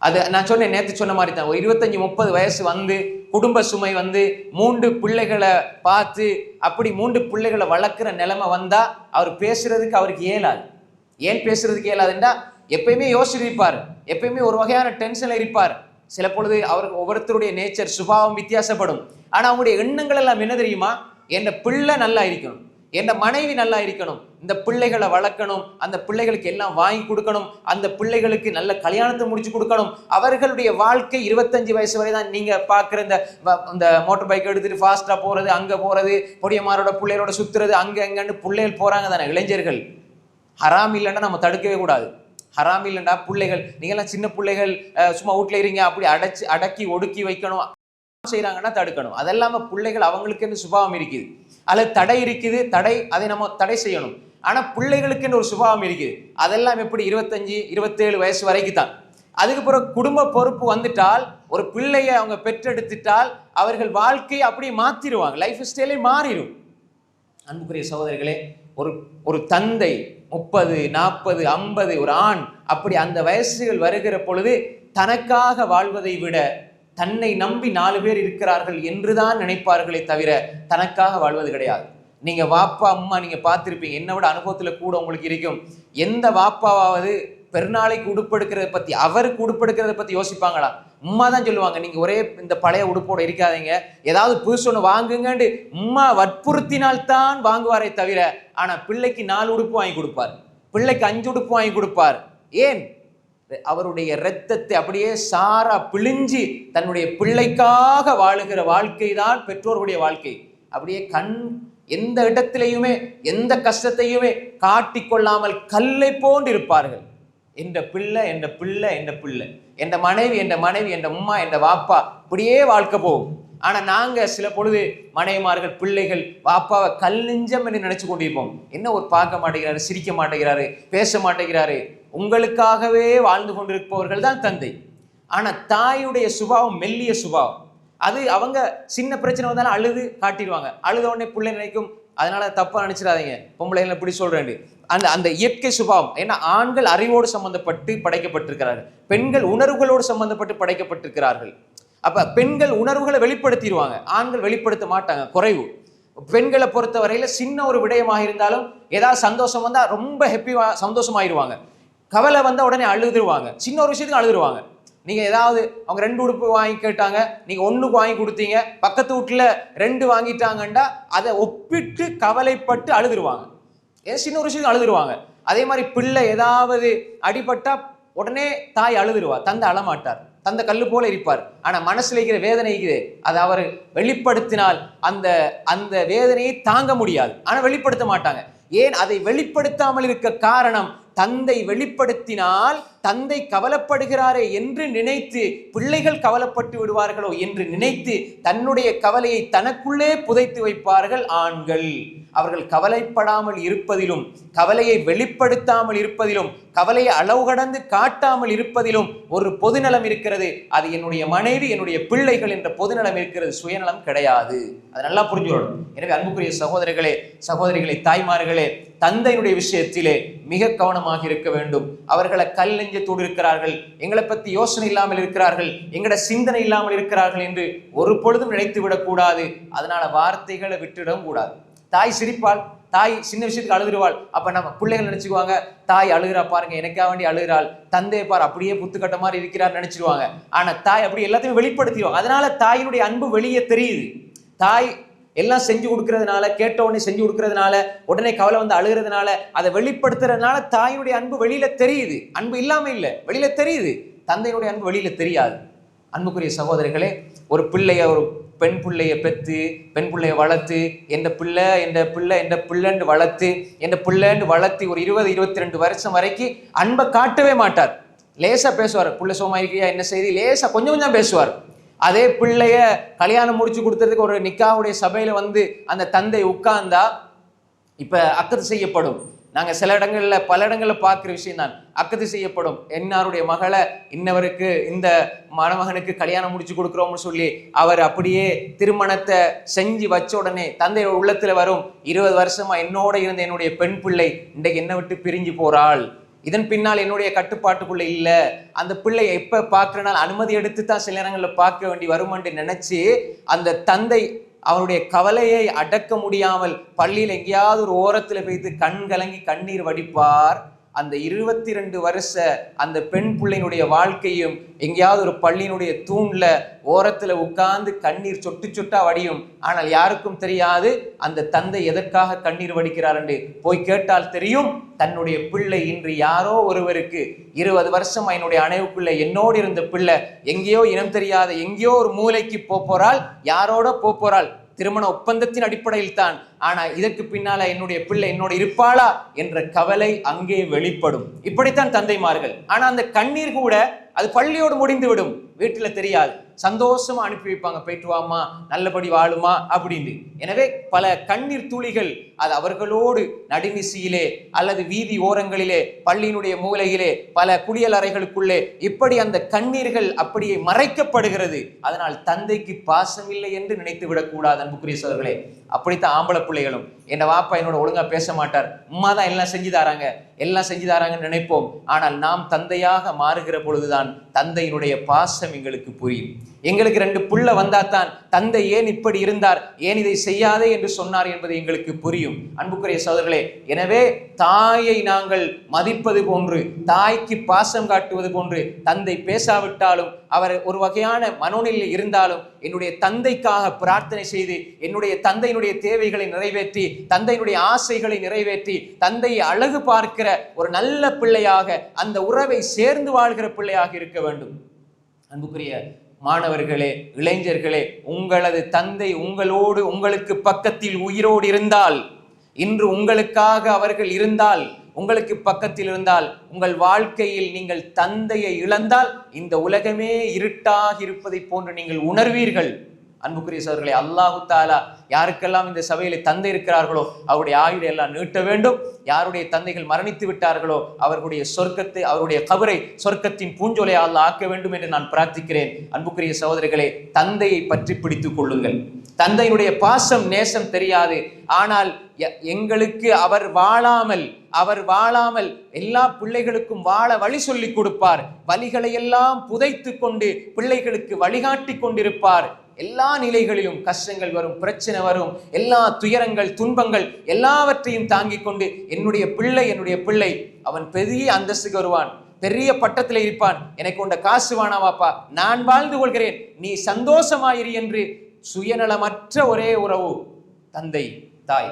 அது நான் சொன்னேன், நேற்று சொன்ன மாதிரி தான். ஒரு 25-30 வயசு வந்து குடும்ப சுமை வந்து 3 பிள்ளைகளை பார்த்து அப்படி 3 பிள்ளைகளை வளர்க்குற நிலைமை வந்தா அவர் பேசுறதுக்கு அவருக்கு இயலாது. ஏன் பேசுறதுக்கு இயலாதுன்னா, எப்பயுமே யோசிச்சிருப்பார், எப்பயுமே ஒரு வகையான டென்ஷன்ல இருப்பார். சில பொழுது அவருக்கு ஒவ்வொருத்தருடைய நேச்சர், சுபாவம் வித்தியாசப்படும். ஆனா அவங்களுடைய எண்ணங்கள் எல்லாம் என்ன தெரியுமா, என் பிள்ளை நல்லா இருக்கணும், என் மனைவி நல்லா இருக்கணும், இந்த பிள்ளைகளை வளர்க்கணும், அந்த பிள்ளைகளுக்கு எல்லாம் வாங்கி கொடுக்கணும், அந்த பிள்ளைகளுக்கு நல்ல கல்யாணத்தை முடிச்சு கொடுக்கணும். அவர்களுடைய வாழ்க்கை 25 வயசு வரை தான். நீங்க பாக்குற இந்த மோட்டர் பைக் எடுத்துட்டு ஃபாஸ்டா போறது, அங்க போறது, பொடியமாரோட பிள்ளைகளோட சுத்துறது, அங்கன்னு பிள்ளைகள் போறாங்க தானே, இளைஞர்கள். ஹராம் இல்லைன்னா நம்ம தடுக்கவே கூடாது. ஹராம் இல்லைன்னா பிள்ளைகள், நீங்கெல்லாம் சின்ன பிள்ளைகள் சும்மா வீட்டுல இருங்க, அப்படி அடக்கி ஒடுக்கி வைக்கணும் செய்யறாங்கன்னா தடுக்கணும். அதெல்லாம பிள்ளைகள் அவங்களுக்கு சுபாவம் இருக்குது, அல்லது தடை இருக்குது, அதை நம்ம தடை செய்யணும். ஆனா பிள்ளைகளுக்கு ஒரு சுபாவம் இருக்குது, அதெல்லாம் எப்படி 25-27 வயசு வரைக்கும் தான். அதுக்கு பிறகு குடும்ப பொறுப்பு வந்துட்டால், ஒரு பிள்ளையை அவங்க பெற்றெடுத்துட்டால் அவர்கள் வாழ்க்கையை அப்படியே மாத்திடுவாங்க, லைஃப் ஸ்டைலே மாறிடும். அன்புக்குரிய சகோதரிகளே, ஒரு தந்தை 30, 40, 50, ஒரு ஆண் அப்படி அந்த வயசுகள் வருகிற பொழுது தனக்காக வாழ்வதை விட தன்னை நம்பி 4 பேர் இருக்கிறார்கள் என்றுதான் நினைப்பார்களே தவிர தனக்காக வாழ்வது கிடையாது. நீங்க வாப்பா அம்மா நீங்க பார்த்திருப்பீங்க, என்னை விட அனுபவத்துல கூட உங்களுக்கு இருக்கும். எந்த வாப்பாவது பெருநாளைக்கு உடுப்பெடுக்கிறத பத்தி, அவருக்கு உடுப்பெடுக்கிறத பத்தி யோசிப்பாங்களா? உம்மா தான் சொல்லுவாங்க, நீங்க ஒரே இந்த பழைய உடுப்போட இருக்காதீங்க, ஏதாவது புதுசு ஒன்று வாங்குங்கன்னு உம்மா வற்புறுத்தினால்தான் வாங்குவாரே தவிர, ஆனா பிள்ளைக்கு 4 உடுப்பு வாங்கி கொடுப்பார், பிள்ளைக்கு 5 உடுப்பு வாங்கி கொடுப்பார். ஏன்? அவருடைய இரத்தத்தை அப்படியே சாரா பிழிஞ்சி தன்னுடைய பிள்ளைக்காக வாழுகிற வாழ்க்கை தான் பெற்றோருடைய வாழ்க்கை. அப்படியே எந்த இடத்திலையுமே எந்த கஷ்டத்தையுமே காட்டிக்கொள்ளாமல் கல்லை போன்று இருப்பார்கள். என்ற பிள்ளை என்ற பிள்ளை என்ற பிள்ளை, என்ற மனைவி என்ற மனைவி, என்ற உம்மா என்ற வாப்பா, இப்படியே வாழ்க்கை போகும். ஆனா நாங்க சில பொழுது மனைவிமார்கள் பிள்ளைகள் வாப்பாவை கல் நெஞ்சம் என்று நினைச்சு கொண்டிருப்போம். என்ன ஒரு பார்க்க மாட்டேங்கிறாரு, சிரிக்க மாட்டேங்கிறாரு, பேச மாட்டேங்கிறாரு. உங்களுக்காகவே வாழ்ந்து கொண்டிருப்பவர்கள் தான் தந்தை. ஆனா தாயுடைய சுபாவம் மெல்லிய சுபாவம். அது அவங்க சின்ன பிரச்சனை வந்தாலும் அழுது காட்டிடுவாங்க. அழுத உடனே பிள்ளை நினைக்கும், அதனால தப்பா நினைச்சிடாதீங்க, பொம்பளைகளை இப்படி சொல்றேன். அந்த இயற்கை சுபாவம். ஏன்னா ஆண்கள் அறிவோடு சம்பந்தப்பட்டு படைக்கப்பட்டிருக்கிறார்கள், பெண்கள் உணர்வுகளோடு சம்பந்தப்பட்டு படைக்கப்பட்டிருக்கிறார்கள். அப்ப பெண்கள் உணர்வுகளை வெளிப்படுத்திடுவாங்க, ஆண்கள் வெளிப்படுத்த மாட்டாங்க, குறைவு. பெண்களை பொறுத்த வரையில சின்ன ஒரு விடயமாக இருந்தாலும் ஏதாவது சந்தோஷம் வந்தா ரொம்ப சந்தோஷமாயிருவாங்க, கவலை வந்தா உடனே அழுதுருவாங்க, சின்ன ஒரு விஷயத்துக்கு அழுதுருவாங்க. நீங்க ஏதாவது அவங்க 2 உடுப்பு வாங்கி கேட்டாங்க, நீங்க 1 வாங்கி கொடுத்தீங்க, பக்கத்து வீட்டுல 2 வாங்கிட்டாங்கண்டா அதை ஒப்பிட்டு கவலைப்பட்டு அழுதுருவாங்க, சின்ன ஒரு விஷயம் அழுதுருவாங்க. அதே மாதிரி பிள்ளை ஏதாவது அடிபட்டா உடனே தாய் அழுதுருவா, தந்தை அழமாட்டார், தந்தை கல்லு போல இருப்பார். ஆனா மனசுல இருக்கிற வேதனை இருக்குது, அதை அவர் வெளிப்படுத்தினால் அந்த அந்த வேதனையை தாங்க முடியாது, ஆனா வெளிப்படுத்த மாட்டாங்க. ஏன் அதை வெளிப்படுத்தாமல் இருக்க காரணம், தந்தை வெளிப்படுத்தினால் தந்தை கவலைப்படுகிறாரே என்று நினைத்து பிள்ளைகள் கவலைப்பட்டு விடுவார்களோ என்று நினைத்து தன்னுடைய கவலையை தனக்குள்ளே புதைத்து வைப்பார்கள் ஆண்கள். அவர்கள் கவலைப்படாமல் இருப்பதிலும், கவலையை வெளிப்படுத்தாமல் இருப்பதிலும், கவலையை அளவு கடந்து காட்டாமல் இருப்பதிலும் ஒரு பொதுநலம் இருக்கிறது. அது என்னுடைய மனைவி, என்னுடைய பிள்ளைகள் என்ற பொதுநலம் இருக்கிறது, சுயநலம் கிடையாது. அது நல்லா புரிஞ்சுக்கணும். எனவே அன்புக்குரிய சகோதரர்களே, சகோதரிகளே, தாய்மார்களே, தந்தையினுடைய விஷயத்திலே மிக கவனமாக இருக்க வேண்டும். அவர்களை கல் நெஞ்சத்தோடு இருக்கிறார்கள், எங்களை பற்றி யோசனை இல்லாமல் இருக்கிறார்கள், எங்களோட சிந்தனை இல்லாமல் இருக்கிறார்கள் என்று ஒரு பொழுதும் நினைத்து விடக்கூடாது. அதனால வார்த்தைகளை விட்டுடவும் கூடாது. தாய் சிரிப்பாள், தாய் சின்ன விஷயத்துக்கு அழுதுருவாள். அப்ப நம்ம பிள்ளைகள் நினைச்சுக்குவாங்க, தாய் அழுகிறா பாருங்க, எனக்கா வேண்டி அழுகிறாள், தந்தையை பார் அப்படியே புத்துக்கட்ட மாதிரி இருக்கிறார் நினைச்சிருவாங்க. ஆனா தாய் அப்படி எல்லாத்தையும் வெளிப்படுத்திடுவாங்க. அதனால தாயினுடைய அன்பு வெளியே தெரியுது. தாய் எல்லாம் செஞ்சு கொடுக்கறதுனால, கேட்ட உடனே செஞ்சு கொடுக்கறதுனால, உடனே கவலை வந்து அழுகிறதுனால, அதை வெளிப்படுத்துறதுனால தாயினுடைய அன்பு வெளியில தெரியுது. அன்பு இல்லாம இல்லை, வெளியில தெரியுது. தந்தையினுடைய அன்பு வெளியில தெரியாது. அன்புக்குரிய சகோதரிகளே, ஒரு பிள்ளைய, ஒரு பெண் பிள்ளைய பெற்று, பெண் பிள்ளைய வளர்த்து, எந்த பிள்ளை எந்த பிள்ளை எந்த பிள்ளைன்னு வளர்த்து, எந்த பிள்ளைன்னு வளர்த்து ஒரு 20-22 வருஷம் வரைக்கும் அன்பை காட்டவே மாட்டார். லேசா பேசுவார், பிள்ளை சோமா இருக்கியா, என்ன செய்தி, லேசா கொஞ்சம் கொஞ்சம் பேசுவார். அதே பிள்ளைய கல்யாணம் முடிச்சு கொடுத்ததுக்கு ஒரு நிக்காவுடைய சபையில வந்து அந்த தந்தை உட்கார்ந்தா இப்ப அக்கது செய்யப்படும். நாங்க சில இடங்கள்ல, பல இடங்கள்ல பார்க்கிற விஷயம் தான், அக்கது செய்யப்படும். என்னாருடைய மகளை இன்னவருக்கு, இந்த மணமகனுக்கு கல்யாணம் முடிச்சு கொடுக்குறோம்னு சொல்லி அவர் அப்படியே திருமணத்தை செஞ்சு வச்ச உடனே தந்தையோட உள்ளத்துல வரும், 20 வருஷமா என்னோட இருந்த என்னுடைய பெண் பிள்ளை இன்றைக்கு என்னை விட்டு பிரிஞ்சு போறாள், இதன் பின்னால் என்னுடைய கட்டுப்பாட்டுக்குள்ள இல்ல, அந்த பிள்ளை எப்ப பார்க்கறனால அனுமதி எடுத்து தான் சில நேரங்கள்ல பார்க்க வேண்டி வரும் என்று நினைச்சு அந்த தந்தை அவருடைய கவலையை அடக்க முடியாமல் பள்ளியில் எங்கேயாவது ஒரு ஓரத்துல வைத்து கண் கலங்கி கண்ணீர் வடிப்பார். அந்த 22 வருஷ அந்த பெண் பிள்ளையினுடைய வாழ்க்கையும் எங்கேயாவது ஒரு பள்ளியினுடைய தூண்ல ஓரத்துல உட்கார்ந்து கண்ணீர் சொட்டு சொட்டா வடியும். ஆனால் யாருக்கும் தெரியாது அந்த தந்தை எதற்காக கண்ணீர் வடிக்கிறார் என்று. போய் கேட்டால் தெரியும், தன்னுடைய பிள்ளை இன்று யாரோ ஒருவருக்கு 20 வருஷம் என்னுடைய அணைவுக்குள்ள என்னோடு இருந்த பிள்ளை எங்கேயோ இனம் தெரியாத எங்கேயோ ஒரு மூலைக்கு போறாள், யாரோட போறாள், திருமண ஒப்பந்தத்தின் அடிப்படையில் தான். ஆனா இதற்கு பின்னால என்னுடைய பிள்ளை என்னோட இருப்பாளா என்ற கவலை அங்கே வெளிப்படும். இப்படித்தான் தந்தைமார்கள். ஆனா அந்த கண்ணீர் கூட அது பள்ளியோடு முடிந்து விடும், வீட்டுல தெரியாது. சந்தோஷமா அனுப்பி வைப்பாங்க, போயிட்டு வாமா, நல்லபடி வாழுமா அப்படின்னு. எனவே பல கண்ணீர் துளிகள் அது அவர்களோடு நடுநிசியிலே அல்லது வீதி ஓரங்களிலே, பள்ளியினுடைய மூலையிலே, பல குளியல் அறைகளுக்குள்ளே இப்படி அந்த கண்ணீர்கள் அப்படியே மறைக்கப்படுகிறது. அதனால் தந்தைக்கு பாசம் இல்லை என்று நினைத்து விடக்கூடாது அன்புக்குரிய சகோதரர்களே. அப்படித்தான் ஆம்பளை பிள்ளைகளும், என் வாப்பா என்னோட ஒழுங்கா பேச மாட்டார், உம்மா தான் எல்லாம் செஞ்சு தாராங்கன்னு நினைப்போம். ஆனால் நாம் தந்தையாக மாறுகிற பொழுதுதான் தந்தையினுடைய பாசம் எங்களுக்கு புரியும். எங்களுக்கு 2 புள்ள வந்தாத்தான் தந்தை ஏன் இப்படி இருந்தார், ஏன் இதை செய்யாதே என்று சொன்னார் என்பது எங்களுக்கு புரியும். அன்புக்குரிய சகோதரர்களே, எனவே தாயை நாங்கள் மதிப்பது போன்று, தாய்க்கு பாசம் காட்டுவது போன்று, தந்தை பேசாவிட்டாலும் அவர் ஒரு வகையான மனோநிலையில் இருந்தாலும் என்னுடைய தந்தைக்காக பிரார்த்தனை செய்து என்னுடைய தந்தையினுடைய தேவைகளை நிறைவேற்றி, தந்தையினுடைய ஆசைகளை நிறைவேற்றி, தந்தையை அழகு பார்க்கிற ஒரு நல்ல பிள்ளையாக, அந்த உறவை சேர்ந்து வாழ்கிற பிள்ளையாக இருக்க வேண்டும். அன்புக்குரிய மாணவர்களே, இளைஞர்களே, உங்களது தந்தை உங்களோடு, உங்களுக்கு பக்கத்தில் உயிரோடு இருந்தால், இன்று உங்களுக்காக அவர்கள் இருந்தால், உங்களுக்கு பக்கத்தில் இருந்தால், உங்கள் வாழ்க்கையில் நீங்கள் தந்தையை இழந்தால் இந்த உலகமே இருட்டாக இருப்பதை போன்று நீங்கள் உணர்வீர்கள். அன்புக்குரிய சகோதரர்களே, அல்லாஹு தாலா யாருக்கெல்லாம் இந்த சபையில தந்தை இருக்கிறார்களோ அவருடைய ஆயுளை எல்லாம் நீட்ட வேண்டும். யாருடைய தந்தைகள் மரணித்து விட்டார்களோ அவர்களுடைய சொர்க்கத்தை, அவருடைய கபரை சொர்க்கத்தின் பூஞ்சோலையை அல்லாஹ் ஆக்க வேண்டும் என்று நான் பிரார்த்திக்கிறேன். அன்புக்குரிய சகோதரர்களே, தந்தையை பற்றி பிடித்துக் கொள்ளுங்கள். தந்தையினுடைய பாசம் நேசம் தெரியாது. ஆனால் எங்களுக்கு அவர் வாழாமல் எல்லா பிள்ளைகளுக்கும் வாழ வழி சொல்லிக் கொடுப்பார். வழிகளை எல்லாம் புதைத்து கொண்டு பிள்ளைகளுக்கு வழிகாட்டி கொண்டிருப்பார். எல்லா நிலைகளிலும் கஷ்டங்கள் வரும், பிரச்சனை வரும், எல்லா துயரங்கள், துன்பங்கள் எல்லாவற்றையும் தாங்கிக் கொண்டு என்னுடைய பிள்ளை அவன் பெரிய அந்தஸ்துக்கு வருவான், பெரிய பட்டத்தில் இருப்பான், எனக்கு உண்ட காசு வானாவாப்பா, நான் வாழ்ந்து கொள்கிறேன், நீ சந்தோஷமாயிரு என்று சுயநலமற்ற ஒரே உறவு தந்தை தாய்.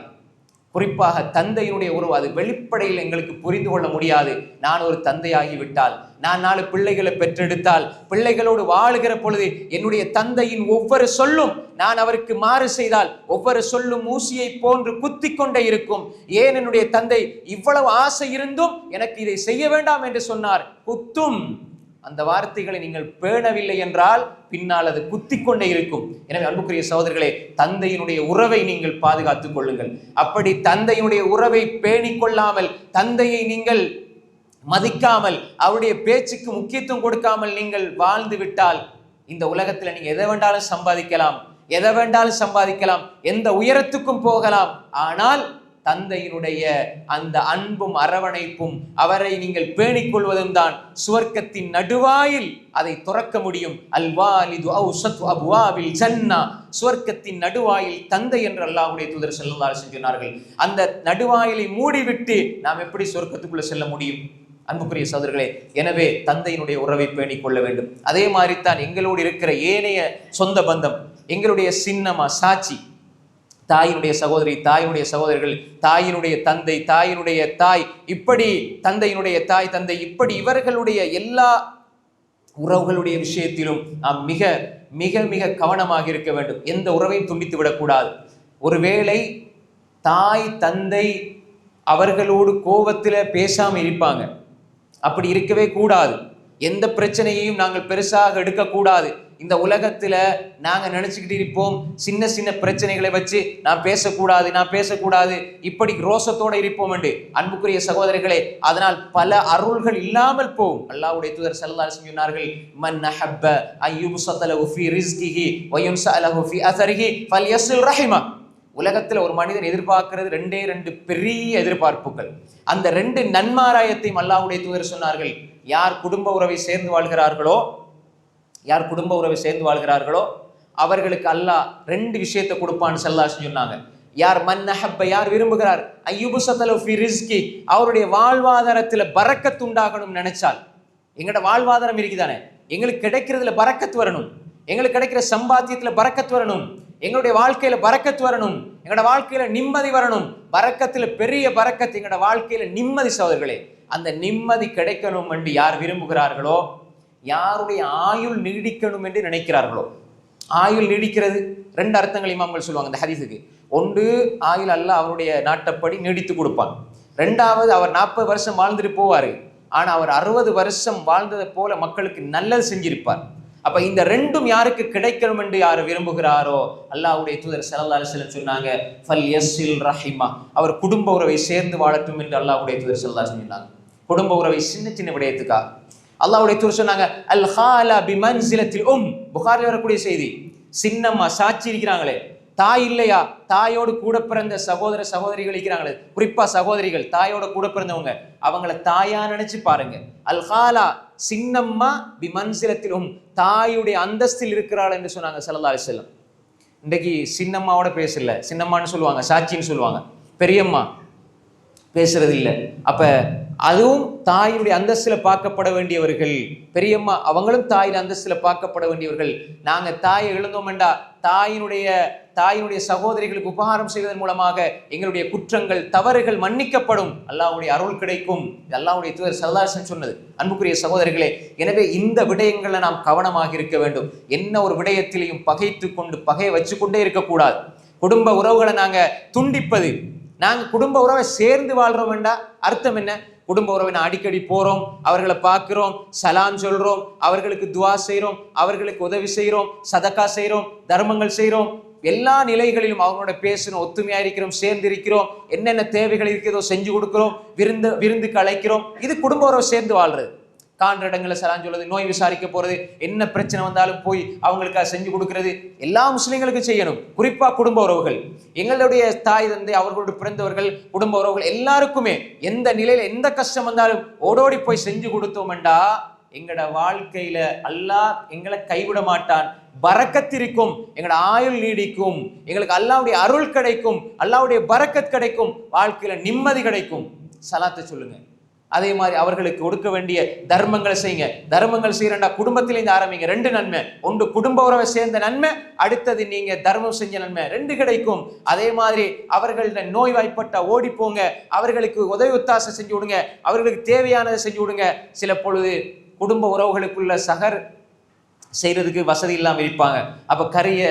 குறிப்பாக தந்தையினுடைய உறவு அது வெளிப்படையில் எங்களுக்கு புரிந்து கொள்ள முடியாது. நான் ஒரு தந்தையாகிவிட்டால், நான் 4 பிள்ளைகளை பெற்றெடுத்தால், பிள்ளைகளோடு வாழுகிற பொழுது என்னுடைய தந்தையின் ஒவ்வொரு சொல்லும் நான் அவருக்கு மாறு செய்தால் ஒவ்வொரு சொல்லும் ஊசியை போன்று குத்தி கொண்டே இருக்கும். ஏன் என்னுடைய தந்தை இவ்வளவு ஆசை இருந்தும் எனக்கு இதை செய்ய வேண்டாம் என்று சொன்னார்? குத்தும். அந்த வார்த்தைகளை நீங்கள் பேணவில்லை என்றால் பின்னால் அது குத்தி கொண்டே இருக்கும். எனவே அன்புக்குரிய சகோதரர்களே, தந்தையினுடைய உறவை நீங்கள் பாதுகாத்துக் கொள்ளுங்கள். அப்படி தந்தையினுடைய உறவை பேணிக் கொள்ளாமல், தந்தையை நீங்கள் மதிக்காமல், அவருடைய பேச்சுக்கு முக்கியத்துவம் கொடுக்காமல் நீங்கள் வாழ்ந்து விட்டால் இந்த உலகத்துல நீங்க எதை வேண்டாலும் சம்பாதிக்கலாம், எந்த உயரத்துக்கும் போகலாம். ஆனால் தந்தையினுடைய அந்த அன்பும் அரவணைப்பும் அவரை நீங்கள் பேணிக் கொள்வதும் தான் சுவர்க்கத்தின் நடுவாயில் அதை துறக்க முடியும். அல்வாலிது அவ்ஸத்து அப்வாபில் ஜன்னா, சுவர்க்கத்தின் நடுவாயில் தந்தை என்று அல்லாஹ்வுடைய தூதர் ஸல்லல்லாஹு அலைஹி வஸல்லம் சொன்னார்கள். அந்த நடுவாயிலை மூடிவிட்டு நாம் எப்படி சொர்க்கத்துக்குள்ள செல்ல முடியும்? அன்புக்குரிய சகோதரர்களே, எனவே தந்தையினுடைய உறவை பேணிக் கொள்ள வேண்டும். அதே மாதிரி தான் எங்களோடு இருக்கிற ஏனைய சொந்த பந்தம், எங்களுடைய சின்னமா சாட்சி, தாயினுடைய சகோதரி, தாயினுடைய சகோதரர்கள், தாயினுடைய தந்தை, தாயினுடைய தாய், இப்படி தந்தையினுடைய தாய் தந்தை, இப்படி இவர்களுடைய எல்லா உறவுகளுடைய விஷயத்திலும் நாம் மிக மிக மிக கவனமாக இருக்க வேண்டும். எந்த உறவையும் துண்டித்து விடக்கூடாது. ஒருவேளை தாய் தந்தை அவர்களோடு கோபத்தில் பேசாமல் இருப்பாங்க, அப்படி இருக்கவே கூடாது. எந்த பிரச்சனையையும் நாங்கள் பெருசாக எடுக்கக்கூடாது. இந்த உலகத்துல நாங்க நினைச்சுக்கிட்டு இருப்போம், சின்ன சின்ன பிரச்சனைகளை வச்சு நான் பேசக்கூடாது இப்படி ரோசத்தோட இருப்போம் என்று. அன்புக்குரிய சகோதரர்களே, அதனால் பல அருள்கள் இல்லாமல் போகும். அல்லாஹ்வுடைய தூதர் ஸல்லல்லாஹு அலைஹி வஸல்லம் சொன்னார்கள், மன் அஹப்ப அய்யுப்ஸதலஹு ஃபீ ரிஸ்கிஹி வ யுன்ஸலஹு ஃபீ அஸரிஹி ஃபல்யஸில் ரஹிமா. உலகத்துல ஒரு மனிதன் எதிர்பார்க்கிறது 2 பெரிய எதிர்பார்ப்புகள். அந்த 2 நன்மாராயத்தையும் அல்லாஹ்வுடைய தூதர் சொன்னார்கள். யார் குடும்ப உறவை சேர்ந்து வாழ்கிறார்களோ அவர்களுக்கு அல்லாஹ் 2 விஷயத்தை கொடுப்பான்னு ஸல்லல்லாஹு அலைஹி சொன்னாங்க. யார் மன்னஹப்ப, யார் விரும்புகிறார், அய்யுப்ஸதலஹு ஃபீ ரிஸ்கி, அவருடைய வாழ்வாதாரத்துல பரக்கத் உண்டாகணும் நினைச்சால், எங்கட வாழ்வாதாரம் இருக்குதானே, எங்களுக்கு கிடைக்கிறதுல பரக்கத் வரணும், எங்களுக்கு கிடைக்கிற சம்பாத்தியத்துல பரக்கத் வரணும், எங்களுடைய வாழ்க்கையில பரக்கத் வரணும், எங்களோட வாழ்க்கையில நிம்மதி வரணும். பரக்கத்துல பெரிய பரக்கத் எங்களோட வாழ்க்கையில நிம்மதி. சகோதரர்களே, அந்த நிம்மதி கிடைக்கணும் என்று யார் விரும்புகிறார்களோ, யாருடைய ஆயுள் நீடிக்கணும் என்று நினைக்கிறார்களோ, ஆயுள் நீடிக்கிறது 2 அர்த்தங்கள் இமாம்கள் சொல்லுவாங்க இந்த ஹதீஸுக்கு. ஒன்று, ஆயுள் அல்லாஹ் அவருடைய நாட்டப்படி நீடித்து கொடுப்பான். 2வது, அவர் 40 வருஷம் வாழ்ந்துட்டு போவாரு, ஆனா அவர் 60 வருஷம் வாழ்ந்ததை போல மக்களுக்கு நல்லது செஞ்சிருப்பார். அப்ப இந்த 2ம் யாருக்கு கிடைக்கணும் என்று யார் விரும்புகிறாரோ, அல்லாஹ்வுடைய தூதர் ஸல்லல்லாஹு அலைஹி வஸல்லம் சொன்னாங்க, ஃபல்யஸில் ரஹிமா, அவர் குடும்ப உறவை சேர்ந்து வாழட்டும் என்று அல்லாஹ்வுடைய தூதர் ஸல்லல்லாஹு அலைஹி வஸல்லம் சொன்னாங்க. குடும்ப உறவை சின்ன சின்ன விடயத்துக்காக அல்லாஹ்வுடைய தூதர் சொன்னாங்க, அல் ஹாலா பிமன்சிலத்தில் புகாரில் வரக்கூடிய செய்தி. சின்னம்மா சாட்சி இருக்கிறாங்களே, தாய் இல்லையா, தாயோடு கூட பிறந்த சகோதர சகோதரிகள் இருக்கிறாங்களே, குறிப்பா சகோதரிகள் தாயோட கூட பிறந்தவங்க, அவங்கள தாயா நினைச்சு பாருங்க. அல் ஹாலா சின்னம்மா பிமன்சிலத்திலும், தாயுடைய அந்தஸ்தில் இருக்கிறாள் என்று சொன்னாங்க ஸல்லல்லாஹு அலைஹி வஸல்லம். இன்றைக்கு சின்னம்மாவோட பேசல, சின்னம்மான்னு சொல்லுவாங்க, சாட்சின்னு சொல்லுவாங்க, பெரியம்மா பேசுறது இல்லை. அப்ப அதுவும் தாயுடைய அந்தஸ்துல பார்க்கப்பட வேண்டியவர்கள். பெரியம்மா அவங்களும் தாயின் அந்தஸ்துல பார்க்கப்பட வேண்டியவர்கள். நாங்க தாயை இழந்தோம்டா தாயினுடைய சகோதரிகளுக்கு உபகாரம் செய்வதன் மூலமாக எங்களுடைய குற்றங்கள் தவறுகள் மன்னிக்கப்படும், அல்லாஹ்வுடைய அருள் கிடைக்கும். அல்லாஹ்வுடைய தூதர் ஸல்லல்லாஹு அலைஹி வஸல்லம் சொன்னது. அன்புக்குரிய சகோதரர்களே, எனவே இந்த விடயங்களை நாம் கவனமாக இருக்க வேண்டும். என்ன ஒரு விடயத்திலையும் பகைத்து கொண்டு பகையை வச்சு கொண்டே இருக்கக்கூடாது. குடும்ப உறவுகளை நாங்க துண்டிப்பது, நாங்க குடும்ப உறவை சேர்ந்து வாழ்றோம் வேண்டா அர்த்தம் என்ன? குடும்ப உறவை அடிக்கடி போறோம், அவர்களை பார்க்கிறோம், சலாம் சொல்றோம், அவர்களுக்கு துவா செய்யறோம், அவர்களுக்கு உதவி செய்யறோம், சதக்கா செய்யறோம், தர்மங்கள் செய்யறோம், எல்லா நிலைகளிலும் அவங்களோட பேசணும், ஒத்துமையா இருக்கிறோம், சேர்ந்து இருக்கிறோம், என்னென்ன தேவைகள் இருக்கிறதோ செஞ்சு கொடுக்கிறோம், விருந்துக்கு அழைக்கிறோம். இது குடும்ப உறவை சேர்ந்து வாழ்றது. காண்ற இடங்களை சலாம் சொல்றது, நோய் விசாரிக்க போறது, என்ன பிரச்சனை வந்தாலும் போய் அவங்களுக்கு செஞ்சு கொடுக்கிறது, எல்லா முஸ்லிம்களுக்கும் செய்யணும். குறிப்பா குடும்ப உறவுகள், எங்களுடைய தாய் தந்தை அவர்களோடு பிறந்தவர்கள், குடும்ப உறவுகள் எல்லாருக்குமே எந்த நிலையில எந்த கஷ்டம் வந்தாலும் ஓடோடி போய் செஞ்சு கொடுத்தோம்டா எங்களோட வாழ்க்கையில அல்லாஹ் எங்களை கைவிட மாட்டான். பரக்கத்திருக்கும், எங்களோட ஆயுள் நீடிக்கும், எங்களுக்கு அல்லாஹ்வுடைய அருள் கிடைக்கும், அல்லாஹ்வுடைய பரக்கத் கிடைக்கும், வாழ்க்கையில நிம்மதி கிடைக்கும். சலாத்தை சொல்லுங்க. அதே மாதிரி அவர்களுக்கு கொடுக்க வேண்டிய தர்மங்களை செய்யுங்க. தர்மங்கள் செய்யறா குடும்பத்திலேருந்து ஆரம்பிங்க. 2 நன்மை, ஒன்று குடும்ப உறவை சேர்ந்த நன்மை, அடுத்தது நீங்க தர்மம் செஞ்ச நன்மை, 2 கிடைக்கும். அதே மாதிரி அவர்கள நோய்வாய்ப்பட்ட ஓடி போங்க, அவர்களுக்கு உதவி ஒத்தாசை செஞ்சு விடுங்க, அவர்களுக்கு தேவையானதை செஞ்சு விடுங்க. சில பொழுது குடும்ப உறவுகளுக்குள்ள சகர் செய்யறதுக்கு வசதி இல்லாமல் இருப்பாங்க. அப்ப கறிய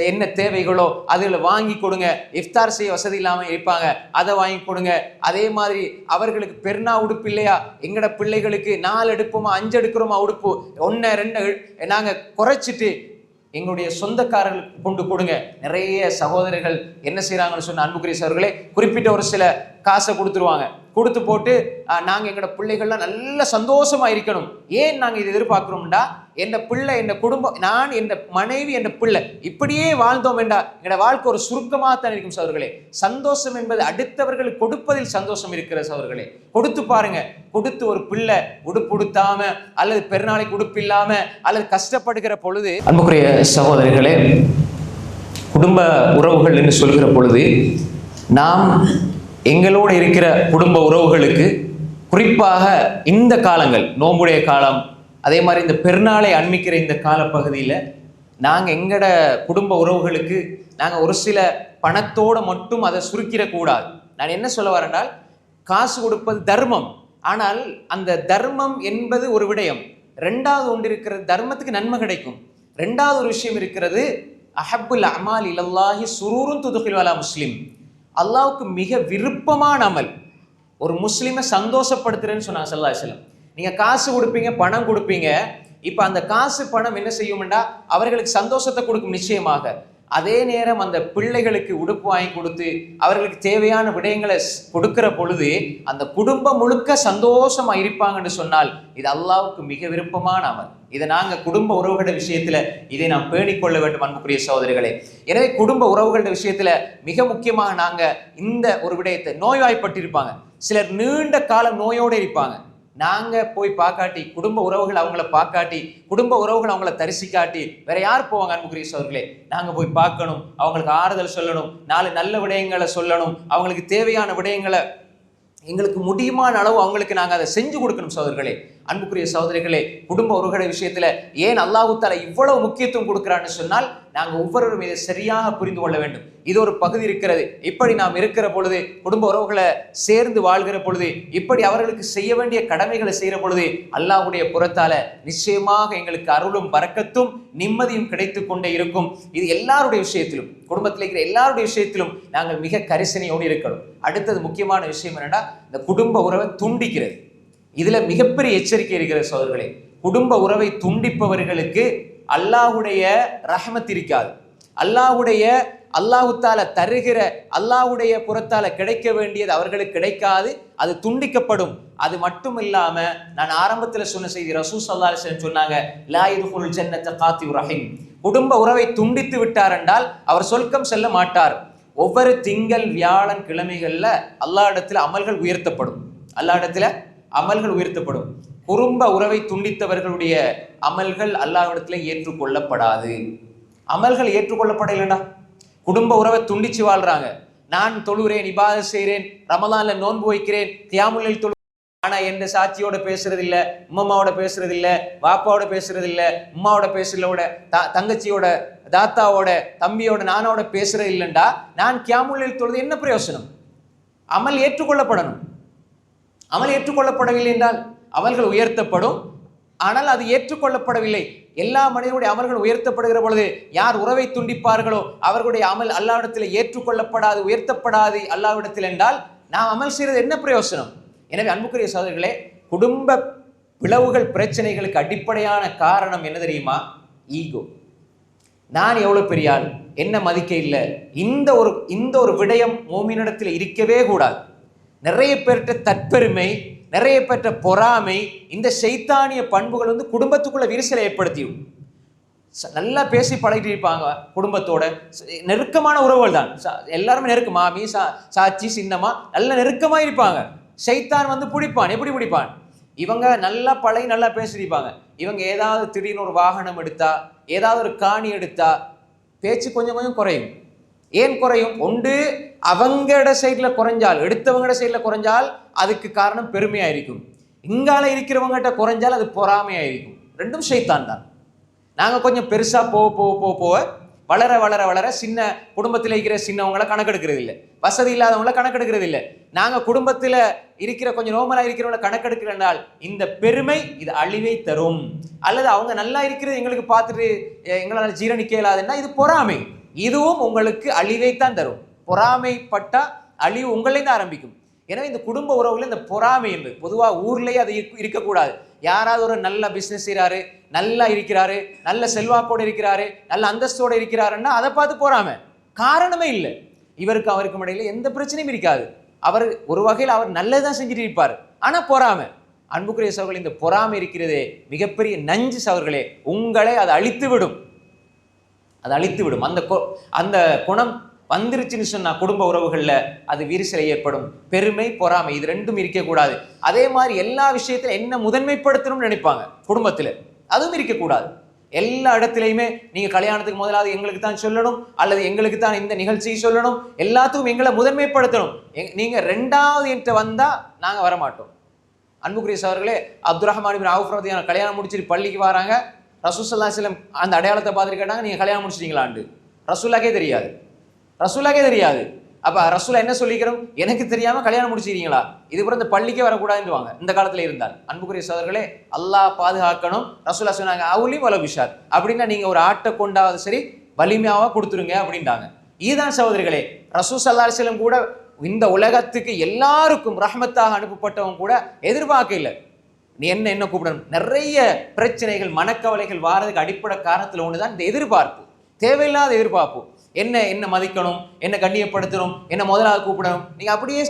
என்ன தேவைகளோ அதுல வாங்கி கொடுங்க. இஃப்தார் செய்ய வசதி இல்லாமல் இருப்பாங்க, அதை வாங்கி கொடுங்க. அதே மாதிரி அவர்களுக்கு பெருநா உடுப்பு இல்லையா, எங்கட பிள்ளைகளுக்கு 4 எடுப்போமா 5 எடுக்கிறோமா உடுப்பு, 1 2 நாங்க குறைச்சிட்டு எங்களுடைய சொந்தக்காரர்களுக்கு கொண்டு கொடுங்க. நிறைய சகோதரர்கள் என்ன செய்யறாங்கன்னு சொன்ன அன்புக்குரிய சகோதரர்களே, குறிப்பிட்ட ஒரு சில காசை கொடுத்துருவாங்க. கொடுத்து போட்டு நாங்க எங்களோட பிள்ளைகள்லாம் நல்ல சந்தோஷமா இருக்கணும். ஏன் நாங்க இது எதிர்பார்க்கிறோம்டா, என் பிள்ளை, என் குடும்பம், நான், என் மனைவி, என் பிள்ளை இப்படியே வாழ்ந்தோம் என்றா எங்களோட வாழ்க்கை ஒரு சுருக்கமாக தான் இருக்கும் சகோதரர்களே. சந்தோஷம் என்பது அடுத்தவர்களுக்கு கொடுப்பதில் சந்தோஷம் இருக்கிற சகோதரர்களே. கொடுத்து பாருங்க. கொடுத்து ஒரு பிள்ளை உடுப்பு உடுத்தாம அல்லது பெருநாளைக்கு உடுப்பு இல்லாம அல்லது கஷ்டப்படுகிற பொழுது, அன்புக்குரிய சகோதரர்களே, குடும்ப உறவுகள் என்று சொல்கிற பொழுது நாம் எங்களோடு இருக்கிற குடும்ப உறவுகளுக்கு குறிப்பாக இந்த காலங்கள், நோம்புடைய காலம், அதே மாதிரி இந்த பெருநாளை அண்மிக்கிற இந்த காலப்பகுதியில் நாங்கள் எங்களோட குடும்ப உறவுகளுக்கு நாங்கள் ஒரு சில பணத்தோடு மட்டும் அதை சுருக்கிடக்கூடாது. நான் என்ன சொல்ல வரேன்னால், காசு கொடுப்பது தர்மம், ஆனால் அந்த தர்மம் என்பது ஒரு விடயம். 2வது ஒன்று இருக்கிறது, தர்மத்துக்கு நன்மை கிடைக்கும். 2வது ஒரு விஷயம் இருக்கிறது, அஹப்புல் அமால் இலல்லாஹி சுரூருன் துதுகில் அலா முஸ்லிம். அல்லாஹ்வுக்கு மிக விருப்பமான அமல் ஒரு முஸ்லிமை சந்தோஷப்படுத்துறேன்னு சொன்னாங்க ஸல்லல்லாஹு அலைஹி வஸல்லம். நீங்க காசு கொடுப்பீங்க, பணம் கொடுப்பீங்க. இப்ப அந்த காசு பணம் என்ன செய்யும்டா, அவர்களுக்கு சந்தோஷத்தை கொடுக்கும் நிச்சயமாக. அதே நேரம் அந்த பிள்ளைகளுக்கு உடுப்பு வாங்கி கொடுத்து அவர்களுக்கு தேவையான விடயங்களை கொடுக்கிற பொழுது அந்த குடும்பம் முழுக்க சந்தோஷமா இருப்பாங்கன்னு சொன்னால் இது அல்லாஹ்வுக்கு மிக விருப்பமான அமல். இதை நாங்க குடும்ப உறவுகள விஷயத்துல இதை நாம் பேணிக்கொள்ள வேண்டும் அன்புக்குரிய சகோதரிகளே. எனவே குடும்ப உறவுகள விஷயத்துல மிக முக்கியமாக நாங்க இந்த ஒரு விடயத்தை, நோய்வாய்ப்பட்டிருப்பாங்க சிலர், நீண்ட காலம் நோயோடு இருப்பாங்க. நாங்க போய் பார்க்காட்டி, குடும்ப உறவுகள் அவங்கள பார்க்காட்டி, குடும்ப உறவுகள் அவங்கள தரிசிக்காட்டி வேற யார் போவாங்க அன்புக்குரிய சகோதரர்களே? நாங்க போய் பார்க்கணும், அவங்களுக்கு ஆறுதல் சொல்லணும், 4 நல்ல விடயங்களை சொல்லணும், அவங்களுக்கு தேவையான விடயங்களை எங்களுக்கு முடியுமான அளவு அவங்களுக்கு நாங்கள் அதை செஞ்சு கொடுக்கணும் சகோதரர்களே. அன்புக்குரிய சகோதரிகளே, குடும்ப உறவுகள விஷயத்துல ஏன் அல்லாஹ் தஆலா இவ்வளவு முக்கியத்துவம் கொடுக்கிறான்னு சொன்னால், நாங்கள் ஒவ்வொருவரும் இதை சரியாக புரிந்து கொள்ள வேண்டும். இது ஒரு பகுதி இருக்கிறது. இப்படி நாம் இருக்கிற பொழுது, குடும்ப உறவுகளை சேர்ந்து வாழ்கிற பொழுது, இப்படி அவர்களுக்கு செய்ய வேண்டிய கடமைகளை செய்கிற பொழுது அல்லாஹ்வுடைய புறத்தால நிச்சயமாக எங்களுக்கு அருளும் பரக்கத்தும் நிம்மதியும் கிடைத்து கொண்டே இருக்கும். இது எல்லாருடைய விஷயத்திலும், குடும்பத்தில் இருக்கிற எல்லாருடைய விஷயத்திலும் நாங்கள் மிக கரிசனையோடு இருக்கணும். அடுத்தது முக்கியமான விஷயம் என்னன்னா, இந்த குடும்ப உறவை துண்டிக்கிறது. இதுல மிகப்பெரிய எச்சரிக்கை இருக்கிற சகோதரர்களே. குடும்ப உறவை துண்டிப்பவர்களுக்கு அல்லாஹ்வுடைய ரஹ்மத் இருக்காது. அல்லாஹ் தஆலா தருகிற அல்லாஹ்வுடைய புறத்தால கிடைக்க வேண்டியது அவர்களுக்கு கிடைக்காது, அது துண்டிக்கப்படும். அது மட்டும் இல்லாம, நான் ஆரம்பத்தில் சொன்ன செய்தி, ரசூல் ஸல்லல்லாஹு அலைஹி வஸல்லம் சொன்னாங்க, லா யதுகுல் ஜன்னத காத்திஉ ரஹீம், குடும்ப உறவை துண்டித்து விட்டார் என்றால் அவர் சொர்க்கம் செல்ல மாட்டார். ஒவ்வொரு திங்கள் வியாழன் கிழமைகள்ல அல்லாஹ் இடத்துல அமல்கள் உயர்த்தப்படும். அல்லாஹ் இடத்துல அமல்கள் உயர்த்தப்படும். குடும்ப உறவை துண்டித்தவர்களுடைய அமல்கள் அல்லாஹ்விடத்துல ஏற்றுக்கொள்ளப்படாது. அமல்கள் ஏற்றுக்கொள்ளப்படலைன்னா குடும்ப உறவை துண்டிச்சு வாழ்றாங்க. நான் தொழுகிறேன், இபாதத் செய்கிறேன், ரமலான்ல நோன்பு வைக்கிறேன், கியாமுல் தொழு, ஆனா எந்த சாட்சியோட பேசுறது இல்ல, உம்மாவோட பேசுறது இல்ல, வாப்பாவோட பேசுறது இல்ல, உம்மாவோட பேசுறதோட தங்கச்சியோட தாத்தாவோட தம்பியோட நானோட பேசுறது இல்லைண்டா நான் கியாமுல் தொழுது என்ன பிரயோசனம்? அமல் ஏற்றுக்கொள்ளப்படணும். அமல் ஏற்றுக்கொள்ளப்படவில்லை என்றால் அமல்கள் உயர்த்தப்படும், ஆனால் அது ஏற்றுக்கொள்ளப்படவில்லை. எல்லா மனிதனுடைய அமல்கள் உயர்த்தப்படுகிற பொழுது யார் உறவை துண்டிப்பார்களோ அவர்களுடைய அமல் அல்லாஹ்விடத்தில் ஏற்றுக்கொள்ளப்படாது, உயர்த்தப்படாது அல்லாஹ்விடத்தில் என்றால் நாம் அமல் செய்யறது என்ன பிரயோசனம்? எனவே அன்புக்குரிய சகோதரர்களே, குடும்ப பிளவுகள் பிரச்சனைகளுக்கு அடிப்படையான காரணம் என்ன தெரியுமா? ஈகோ. நான் எவ்வளவு பெரிய ஆள், என்ன மதிக்க இல்லை, இந்த ஒரு விடயம் மோமினிடத்தில் இருக்கவே கூடாது. நிறைய பேர்கிட்ட தற்பெருமை, நிறைய பேர்ட்ட பொறாமை, இந்த சைத்தானிய பண்புகள் குடும்பத்துக்குள்ள விரிசலை ஏற்படுத்தியும். நல்லா பேசி பழகிட்டு இருப்பாங்க, குடும்பத்தோட நெருக்கமான உறவுகள் தான், எல்லாருமே நெருக்கம், மாமி சாச்சி சின்னம்மா நல்ல நெருக்கமா இருப்பாங்க. சைத்தான் பிடிப்பான். எப்படி பிடிப்பான்? இவங்க நல்லா பழகி நல்லா பேசிருப்பாங்க, இவங்க ஏதாவது திடீர்னு ஒரு வாகனம் எடுத்தா, ஏதாவது ஒரு காணி எடுத்தா பேச்சு கொஞ்சம் கொஞ்சம் குறையும். ஏன் குறையும்? ஒன்று அவங்களோட சைட்ல குறைஞ்சால், எடுத்தவங்களோட சைட்ல குறைஞ்சால் அதுக்கு காரணம் பெருமையாயிருக்கும். இங்கால இருக்கிறவங்ககிட்ட குறைஞ்சால் அது பொறாமையாயிருக்கும். ரெண்டும் சைத்தான் தான். நாங்க கொஞ்சம் பெருசா போக வளர வளர வளர சின்ன குடும்பத்தில் இருக்கிற சின்னவங்களை கணக்கெடுக்கிறது இல்லை, வசதி இல்லாதவங்களை கணக்கெடுக்கிறது இல்லை. நாங்க குடும்பத்தில் இருக்கிற கொஞ்சம் நோமலா இருக்கிறவங்களை கணக்கெடுக்கிறனால் இந்த பெருமை இது அழிவை தரும். அல்லது அவங்க நல்லா இருக்கிறது எங்களுக்கு பார்த்துட்டு எங்களால் ஜீரணிக்க இயலாதுன்னா இது பொறாமை. இதுவும் உங்களுக்கு அழிவைத்தான் தரும். பொறாமைப்பட்டா அழிவு உங்களே தான் ஆரம்பிக்கும். எனவே இந்த குடும்ப உறவுல இந்த பொறாமை என்பது பொதுவாக ஊர்லேயே அது இருக்கக்கூடாது. யாராவது ஒரு நல்ல பிஸ்னஸ் செய்கிறாரு, நல்லா இருக்கிறாரு, நல்ல செல்வாக்கோடு இருக்கிறாரு, நல்ல அந்தஸ்தோடு இருக்கிறாருன்னா அதை பார்த்து பொறாமை. காரணமே இல்லை. இவருக்கு அவருக்கும் இடையில எந்த பிரச்சனையும் இருக்காது. அவர் ஒரு வகையில் அவர் நல்லதான் செஞ்சுட்டு இருப்பார். ஆனால் பொறாமை, அன்புக்குரிய சகோதரர்களே, இந்த பொறாமை இருக்கிறதே மிகப்பெரிய நஞ்சு சகோதரர்களே. உங்களை அதை அழித்து விடும். அது அழித்து விடும். அந்த குணம் வந்துருச்சுன்னு சொன்னா குடும்ப உறவுகள்ல அது விரிசலை ஏற்படும். பெருமை பொறாமை இது ரெண்டும் இருக்கக்கூடாது. அதே மாதிரி எல்லா விஷயத்துல என்ன முதன்மைப்படுத்தணும்னு நினைப்பாங்க குடும்பத்துல, அதுவும் இருக்கக்கூடாது. எல்லா இடத்துலையுமே நீங்க கல்யாணத்துக்கு முதலாவது எங்களுக்கு தான் சொல்லணும், அல்லது எங்களுக்கு தான் இந்த நிகழ்ச்சியை சொல்லணும், எல்லாத்துக்கும் எங்களை முதன்மைப்படுத்தணும். நீங்க ரெண்டாவது என்கிட்ட வந்தா நாங்க வரமாட்டோம். அன்புக்குரிய சகோதரர்களே, அப்துல் ரஹ்மான் இப்னு அவுஃப் ரலியல்லாஹு அன்ஹு கல்யாணம் முடிச்சுட்டு பள்ளிக்கு வராங்க. ரசூல் ஸல்லல்லாஹு அலைஹி வஸல்லம் அந்த அடையாளத்தை பார்த்துட்டு கேட்டாங்க, நீங்க கல்யாணம் முடிச்சிட்டீங்களான்னு. ரசூலுல்லாஹ்க்கே தெரியாது. அப்ப ரசூலா என்ன சொல்லிக்கிறோம்? எனக்கு தெரியாம கல்யாணம் முடிச்சிருக்கீங்களா? இதுக்கப்புறம் இந்த பள்ளிக்கே வரக்கூடாதுன்னு இந்த காலத்துல இருந்தால். அன்புக்குரிய சகோதரர்களே, அல்லாஹ் பாதுகாக்கணும். ரசூலா சொன்னாங்க அவுலி வல விஷார், அப்படின்னா நீங்க ஒரு ஆட்டை கொண்டாவது சரி வலிமையாவா கொடுத்துருங்க அப்படின்ட்டாங்க. இதுதான் சகோதரிகளே, ரசூல் ஸல்லல்லாஹு அலைஹி வஸல்லம் கூட இந்த உலகத்துக்கு எல்லாருக்கும் ரஹ்மத்தாக அனுப்பப்பட்டவங்க கூட எதிர்பார்க்க இல்லை நீ என்ன கூப்பிடணும். நிறைய பிரச்சனைகள் மனக்கவலைகள் வாரதுக்கு அடிப்படை காரணத்துல ஒண்ணுதான் இந்த எதிர்பார்ப்பு, தேவையில்லாத எதிர்பார்ப்பு. என்ன மதிக்கணும், என்ன கண்ணியப்படுத்தணும், என்ன முதலாவது கூப்பிடணும். நீங்க அப்படியே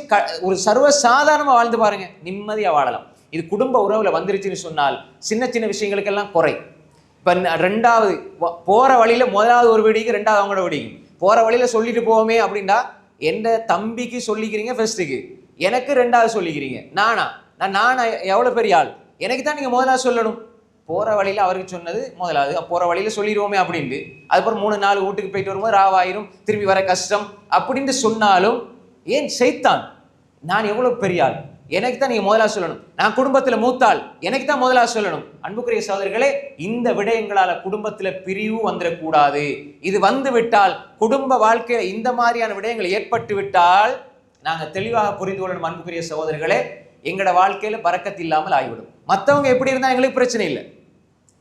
ஒரு சர்வ சாதாரணமா வாழ்ந்து பாருங்க, நிம்மதியா வாழலாம். இது குடும்ப உறவுல வந்துருச்சுன்னு சொன்னால் சின்ன சின்ன விஷயங்களுக்கெல்லாம் குறை. இப்ப ரெண்டாவது போற வழியில முதலாவது ஒரு வீடிக்கு, ரெண்டாவது அவங்களோட வீடிக்கு போற வழியில சொல்லிட்டு போவோமே அப்படின்னா, எந்த தம்பிக்கு சொல்லிக்கிறீங்க ஃபர்ஸ்ட்டுக்கு, எனக்கு ரெண்டாவது சொல்லிக்கிறீங்க. நான் எவ்வளவு பெரிய ஆள், எனக்கு தான் நீங்க முதலாவது சொல்லணும். போற வழியில அவருக்கு சொன்னது முதலாவது, போற வழியில சொல்லிடுவோமே அப்படின்ட்டு, அதுக்கப்புறம் 3-4 வீட்டுக்கு போயிட்டு வரும்போது ராவாயிரும், திரும்பி வர கஷ்டம் அப்படின்னு சொன்னாலும் ஏன் சைத்தான், நான் எவ்வளவு பெரிய ஆள், எனக்கு தான் நீங்க முதலாவது சொல்லணும், நான் குடும்பத்துல மூத்தாள், எனக்கு தான் முதலாவது சொல்லணும். அன்புக்குரிய சகோதரர்களே, இந்த விடயங்களால குடும்பத்துல பிரிவு வந்துடக்கூடாது. இது வந்து விட்டால், குடும்ப வாழ்க்கையில இந்த மாதிரியான விடயங்கள் ஏற்பட்டு விட்டால் நாங்க தெளிவாக புரிந்து கொள்ளணும். அன்புக்குரிய சகோதரர்களே, எங்களோட வாழ்க்கையில பரக்கத்து இல்லாமல் ஆகிவிடும். மற்றவங்க எப்படி இருந்தா எங்களுக்கு பிரச்சனை இல்லை,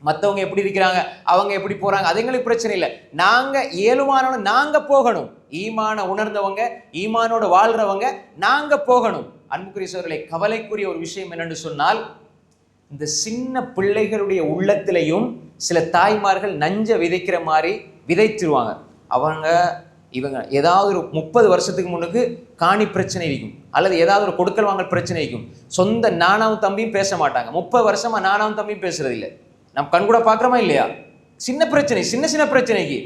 மற்றவங்க எப்படி இருக்கிறாங்க, அவங்க எப்படி போறாங்க, அது எங்களுக்கு பிரச்சனை இல்லை. நாங்க இயலுமானோட நாங்க போகணும். ஈமான உணர்ந்தவங்க, ஈமானோட வாழ்றவங்க நாங்க போகணும். அன்புக்குரிய சகோதரர்களே, கவலைக்குரிய ஒரு விஷயம் என்னன்னு சொன்னால், இந்த சின்ன பிள்ளைகளுடைய உள்ளத்திலையும் சில தாய்மார்கள் நஞ்ச விதைக்கிற மாதிரி விதைச்சிருவாங்க. இவங்க ஏதாவது ஒரு 30 வருஷத்துக்கு முன்னுக்கு காணி பிரச்சனை இருக்கும், அல்லது ஏதாவது ஒரு கொடுக்கல் வாங்கல் பிரச்சனை இருக்கும். சொந்த நானாவும் தம்பியும் பேச மாட்டாங்க. 30 வருஷமா நானாவும் தம்பியும் பேசுறது இல்லை. நம்ம கண் கூட பார்க்குறோமா இல்லையா? சின்ன பிரச்சனை, சின்ன சின்ன பிரச்சனைக்கு.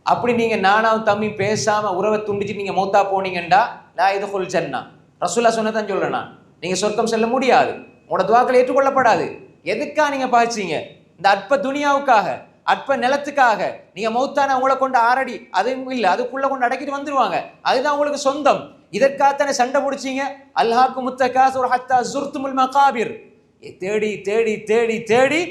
அப்படி நீங்க நானாவும் தம்பி பேசாம உறவை துண்டிச்சு நீங்க மௌத்தா போனீங்கண்டா லா யதுகுல் ஜன்னா, ரசூலுல்லாஹ் சொன்னதான் சொல்றேன் நான், நீங்க சொர்க்கம் செல்ல முடியாது, உங்களோட துஆக்கள் ஏற்றுக்கொள்ளப்படாது. எதுக்காக நீங்க பாய்ச்சீங்க? இந்த அற்ப துனியாவுக்காக, அற்ப நிலத்துக்காக. நீங்க மௌத்தான உங்களை கொண்டு ஆரடி அதுவும் இல்லை, அதுக்குள்ள கொண்டு அடக்கிட்டு வந்துருவாங்க, அதுதான் உங்களுக்கு சொந்தம். இதற்காகத்தானே சண்டை பிடிச்சீங்க. அல்ஹாக்கு முத்தகாசுர் ஹத்தா ஸுர்துமுல் மகாபிர். தேடி தேடி தேடி தேடி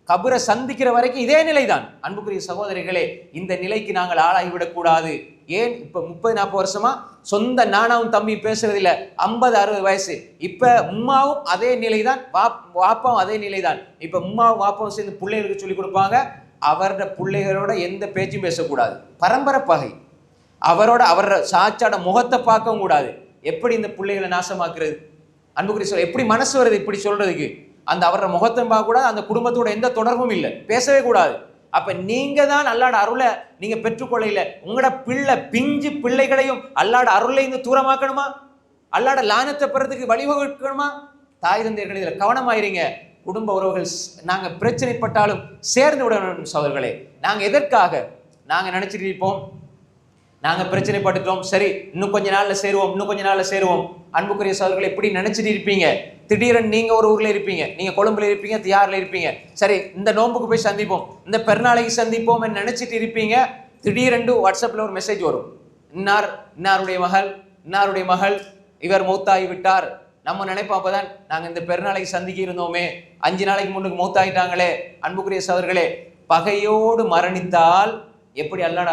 கபரை சந்திக்கிற வரைக்கும் இதே நிலைதான். அன்புக்குரிய சகோதரிகளே, இந்த நிலைக்கு நாங்கள் ஆளாகிவிடக்கூடாது. ஏன் இப்ப 30-40 வருஷமா சொந்த நானாவும் தம்பி பேசுறது இல்ல, 50-60 வயசு. இப்ப உம்மாவும் அதே நிலைதான், வாப்பாவும் அதே நிலைதான். இப்ப உம்மாவும் வாப்பாவும் சேர்ந்து பிள்ளைகளுக்கு சொல்லி கொடுப்பாங்க, அவரோட பிள்ளைகளோட எந்த பேச்சும் பேசக்கூடாது, பரம்பரை பகை. அவரோட சாச்சாட முகத்தை பார்க்கவும் கூடாது. எப்படி இந்த பிள்ளைகளை நாசமாக்குறது? அன்புக்குரிய சொல்ல எப்படி மனசு வருது இப்படி சொல்றதுக்கு? அந்த அவரோட முகத்தை பார்க்க கூடாது, அந்த குடும்பத்தோட எந்த தொடர்பும் இல்லை, பேசவே கூடாது. அப்ப நீங்க தான் அல்லாட அருளை நீங்க பெற்றுக்கொள்ள, உங்களோட பிஞ்சு பிள்ளைகளையும் அல்லாட அருளை இருந்து தூரமாக்கணுமா? அல்லாட லானத்தை பெறதுக்கு வழிவகுக்கணுமா? தாய் தந்தையர்கள் இதில் கவனமாயிருங்க. குடும்ப உறவுகள் நாங்க பிரச்சனைப்பட்டாலும் சேர்ந்து விடணும் சகோதரர்களே. நாங்க எதற்காக நாங்க நினைச்சிட்டு இருப்போம், நாங்க பிரச்சனைப்பட்டுட்டோம், சரி இன்னும் கொஞ்ச நாள்ல சேருவோம், இன்னும் கொஞ்ச நாள்ல சேருவோம். அன்புக்குரிய சகோதரர்களை எப்படி நினைச்சிட்டு இருப்பீங்க? திடீரென்னு நீங்க ஒரு ஊர்ல இருப்பீங்க, நீங்க கொழும்புல இருப்பீங்க, தியார்ல இருப்பீங்க, சரி இந்த நோம்புக்கு போய் சந்திப்போம், இந்த பெருநாளைக்கு சந்திப்போம் நினைச்சிட்டு இருப்பீங்க. திடீரென்று வாட்ஸ்அப்ல ஒரு மெசேஜ் வரும், இன்னாருடைய மகள் இவர் மௌத்தாகி விட்டார். நம்ம நினைப்போம் அப்பதான் நாங்க இந்த பெருநாளைக்கு சந்திக்க இருந்தோமே, 5 நாளைக்கு முன்னுக்கு மௌத்தாகிட்டாங்களே. அன்புக்குரிய சகோதரர்களே, பகையோடு மரணித்தால் எப்படி அல்லாஹ்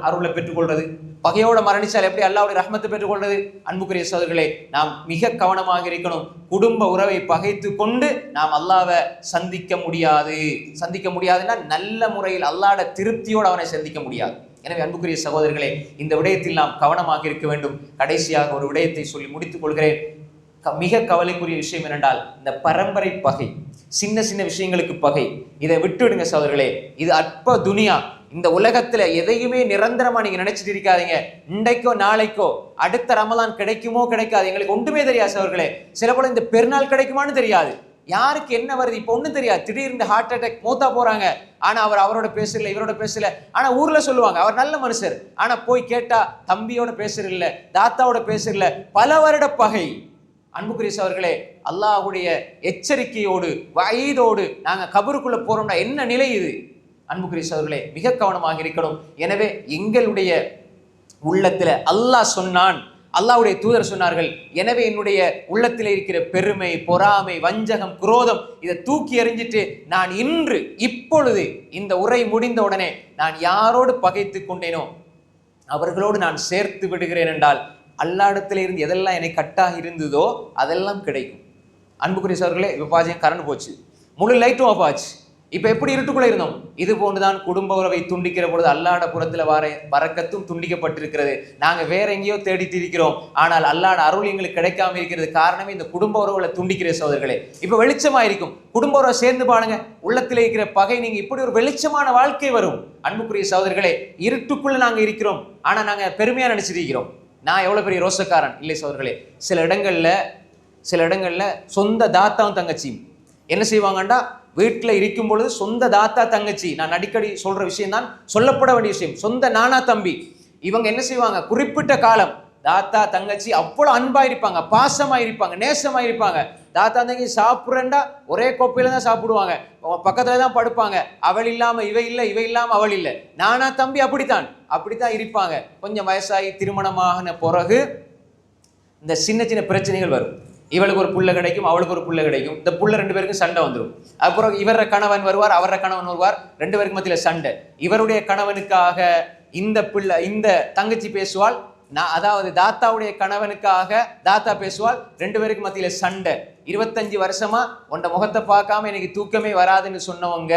அருளை பெற்றுக்கொள்றது? பகையோட மரணிச்சால் எப்படி அல்லாஹ்வுடைய ரஹ்மத்தை பெற்றுக்கொள்றது? அன்புக்குரிய சகோதரர்களே, நாம் மிக கவனமாக இருக்கணும். குடும்ப உறவை பகைத்து கொண்டு நாம் அல்லாஹ்வை சந்திக்க முடியாதுன்னா நல்ல முறையில் அல்லாஹ்வோட திருப்தியோடு அவனை சந்திக்க முடியாது. எனவே அன்புக்குரிய சகோதரர்களே, இந்த விடயத்தில் நாம் கவனமாக இருக்க வேண்டும். கடைசியாக ஒரு விடயத்தை சொல்லி முடித்துக் கொள்கிறேன். மிக கவலைக்குரிய விஷயம் என்னென்றால், இந்த பரம்பரை பகை, சின்ன சின்ன விஷயங்களுக்கு பகை, இதை விட்டுவிடுங்க சகோதரர்களே. இது அற்ப துனியா. இந்த உலகத்துல எதையுமே நிரந்தரமா நீங்க நினைச்சிட்டு இருக்காதீங்க. இன்றைக்கோ நாளைக்கோ அடுத்த ரமலான் கிடைக்குமோ கிடைக்காது, எங்களுக்கு ஒன்றுமே தெரியாது சகோதரர்களே. சில போல இந்த பெருநாள் கிடைக்குமான்னு தெரியாது, யாருக்கு என்ன வருது இப்போ ஒன்றும் தெரியாது. திடீர்னு ஹார்ட் அட்டாக் மௌத்தா போறாங்க. ஆனா அவரோட பேசல, இவரோட பேசல. ஆனா ஊர்ல சொல்லுவாங்க அவர் நல்ல மனுஷர். ஆனா போய் கேட்டா தம்பியோட பேசுறதில்ல, தாத்தாவோட பேசுறதில்ல. பல வருட பகை. அன்புக்குரிய சகோதரர்களே, அல்லாஹ்வுடைய எச்சரிக்கையோடு வயதோடு நாங்க கபருக்குள்ள போறோம்னா என்ன நிலை இது? அன்புக்குரிய சகோதரர்களே, மிக கவனமாக இருக்கணும். எனவே எங்களுடைய உள்ளத்துல அல்லாஹ் சொன்னான், அல்லாஹ்வுடைய தூதர் சொன்னார்கள், எனவே என்னுடைய உள்ளத்தில் இருக்கிற பெருமை, பொறாமை, வஞ்சகம், குரோதம் இதை தூக்கி எறிஞ்சிட்டு நான் இப்பொழுது இந்த உரை முடிந்த உடனே நான் யாரோடு பகைத்து கொண்டேனோ அவர்களோடு நான் சேர்த்து விடுகிறேன் என்றால் அல்லாஹ்விடத்தில் இருந்து எதெல்லாம் என்னை கட்டாக இருந்ததோ அதெல்லாம் கிடைக்கும். அன்புக்குரிய சகோதரர்களே, இப்போ பாஜகம் கரண்ட் போச்சு, முழு லைட்டும் ஆஃப் ஆச்சு. இப்போ எப்படி இருட்டுக்குள்ள இருந்தோம்? இது போன்றுதான் குடும்ப உறவை துண்டிக்கிற பொழுது அல்லாஹ்ட புறத்தில் வரக்கத்தும் துண்டிக்கப்பட்டிருக்கிறது. நாங்கள் வேற எங்கேயோ தேடிட்டு இருக்கிறோம், ஆனால் அல்லாஹ்ட அருள் எங்களுக்கு கிடைக்காம இருக்கிறது. காரணமே இந்த குடும்ப உறவுகளை துண்டிக்கிற சகோதரர்களே. இப்போ வெளிச்சமா இருக்கும், குடும்ப உறவை சேர்ந்து பாருங்க, உள்ளத்தில் இருக்கிற பகை நீங்க இப்படி ஒரு வெளிச்சமான வாழ்க்கை வரும். அன்புக்குரிய சகோதரர்களே, இருட்டுக்குள்ள நாங்கள் இருக்கிறோம், ஆனா நாங்கள் பெருமையா நினைச்சிட்டு இருக்கிறோம் நான் எவ்வளவு பெரிய ரோசக்காரன். இல்லை சகோதரர்களே, சில இடங்கள்ல சொந்த தாத்தாவும் தங்கச்சியும் என்ன செய்வாங்கண்டா, வீட்டில் இருக்கும் பொழுது சொந்த தாத்தா தங்கச்சி, நான் அடிக்கடி சொல்ற விஷயம் தான், சொல்லப்பட வேண்டிய விஷயம், சொந்த நானா தம்பி இவங்க என்ன செய்வாங்க, குறிப்பிட்ட காலம் தாத்தா தங்கச்சி அவ்வளவு அன்பா இருப்பாங்க, பாசமா இருப்பாங்க, நேசமா இருப்பாங்க. தாத்தா தங்கச்சி சாப்பிட்றேன்டா ஒரே கோப்பையில தான் சாப்பிடுவாங்க, பக்கத்துல தான் படுப்பாங்க. அவள் இல்லாம இவ இல்லை, இவ இல்லாம அவள் இல்லை. நானா தம்பி அப்படித்தான் இருப்பாங்க. கொஞ்சம் வயசாகி திருமணமான பிறகு இந்த சின்ன சின்ன பிரச்சனைகள் வரும். இவளுக்கு ஒரு புள்ள கிடைக்கும், அவளுக்கு ஒரு புள்ள கிடைக்கும். இந்த புள்ள 2 பேருக்கும் சண்டை வந்துடும். அப்புறம் இவர கணவன் வருவார், அவர கணவன் வருவார், 2 பேருக்கு மத்தியில சண்டை. இவருடைய கணவனுக்காக இந்த தங்கச்சி பேசுவாள், அதாவது தாத்தாவுடைய கணவனுக்காக தாத்தா பேசுவாள், 2 பேருக்கு மத்தியில சண்டை. 25 வருஷமா உன்னை முகத்தை பார்க்காம எனக்கு தூக்கமே வராதுன்னு சொன்னவங்க,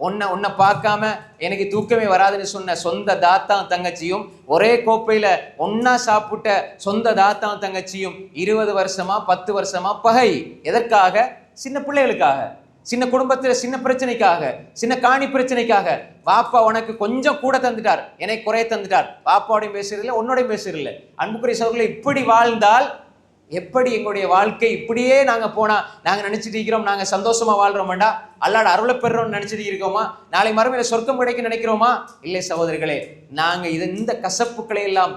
உன்னை பார்க்காம எனக்கு தூக்கமே வராதுன்னு சொன்ன சொந்த தாத்தாவும் தங்கச்சியும், ஒரே கோப்பையில ஒன்னா சாப்பிட்ட சொந்த தாத்தாவும் தங்கச்சியும் 20 வருஷமா 10 வருஷமா பகை. எதற்காக? சின்ன பிள்ளைகளுக்காக, சின்ன குடும்பத்துல சின்ன பிரச்சனைக்காக, சின்ன காணி பிரச்சனைக்காக. பாப்பா உனக்கு கொஞ்சம் கூட தந்துட்டார், எனக்கு குறைய தந்துட்டார், பாப்பாவோடையும் பேசுறதில்லை, உன்னோடையும் பேசுறதில்லை. அன்புக்குரிய சகோதரர்களே, இப்படி வாழ்ந்தால் எப்படி எங்களுடைய வாழ்க்கை இப்படியே நாங்கள் போனால் நாங்கள் நினச்சிட்டு இருக்கிறோம் நாங்கள் சந்தோஷமாக வாழ்கிறோமாண்டா, அல்லாட அருளை பெறுறோம்னு நினச்சிட்டு இருக்கோமா, நாளை மறுமையில சொர்க்கம் கிடைக்கும் நினைக்கிறோமா? இல்லை சகோதரர்களே, நாங்கள் இந்த கசப்புக்களை எல்லாம்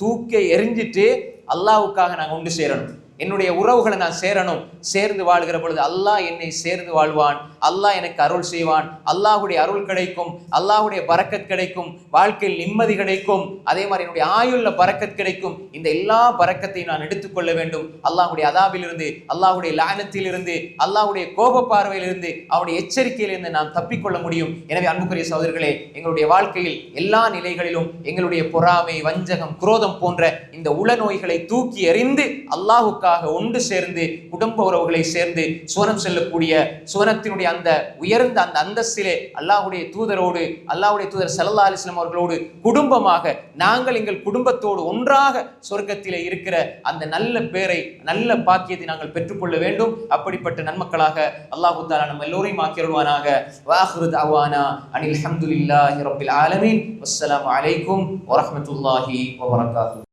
தூக்கி எரிஞ்சிட்டு அல்லாஹ்வுக்காக நாங்கள் ஒன்று சேரணும். என்னுடைய உறவுகளை நான் சேரணும். சேர்ந்து வாழ்கிற பொழுது அல்லாஹ் என்னை சேர்ந்து வாழ்வான், அல்லாஹ் எனக்கு அருள் செய்வான், அல்லாஹுடைய அருள் கிடைக்கும், அல்லாஹுடைய பரக்கத் கிடைக்கும், வாழ்க்கையில் நிம்மதி கிடைக்கும், அதே மாதிரி என்னுடைய ஆயுள்ல பரக்கத் கிடைக்கும். இந்த எல்லா பரக்கத்தையும் நான் எடுத்துக்கொள்ள வேண்டும். அல்லாஹுடைய அதாபிலிருந்து, அல்லாஹுடைய லானத்திலிருந்து, அல்லாஹுடைய கோப பார்வையிலிருந்து, அவருடைய எச்சரிக்கையிலிருந்து நாம் தப்பிக்கொள்ள முடியும். எனவே அன்புக்குரிய சகோதரர்களே, எங்களுடைய வாழ்க்கையில் எல்லா நிலைகளிலும் எங்களுடைய பொறாமை, வஞ்சகம், குரோதம் போன்ற இந்த உள நோய்களை தூக்கி எறிந்து அல்லாஹுக்காக ஒன்று சேர்ந்து குடும்ப உறவுகளை சேர்ந்து சுவனம் செல்லக்கூடிய, சுவனத்தினுடைய அந்த உயர்ந்த அந்த அந்தஸ்திலே அல்லாஹ்வுடைய தூதரோடு, அல்லாஹ்வுடைய தூதர் ஸல்லல்லாஹு அலைஹி வஸல்லம் அவர்களோடு குடும்பமாக நாங்கள் எங்கள் குடும்பத்தோடு ஒன்றாக சொர்க்கத்திலே இருக்கிற அந்த நல்ல பேரை, நல்ல பாக்கியத்தை நாங்கள் பெற்றுக்கொள்ள வேண்டும். அப்படிப்பட்ட நன்மக்களாக அல்லாஹ் தஆலா நம்ம எல்லோரையும் ஆக்கியருள்வானாக. வாஹிரு தஅவானா அனில் ஹம்துலில்லாஹி ரப்பில் ஆலமீன். வஸ்ஸலாமு அலைக்கும் வரஹ்மத்துல்லாஹி வபரகாத்துஹு.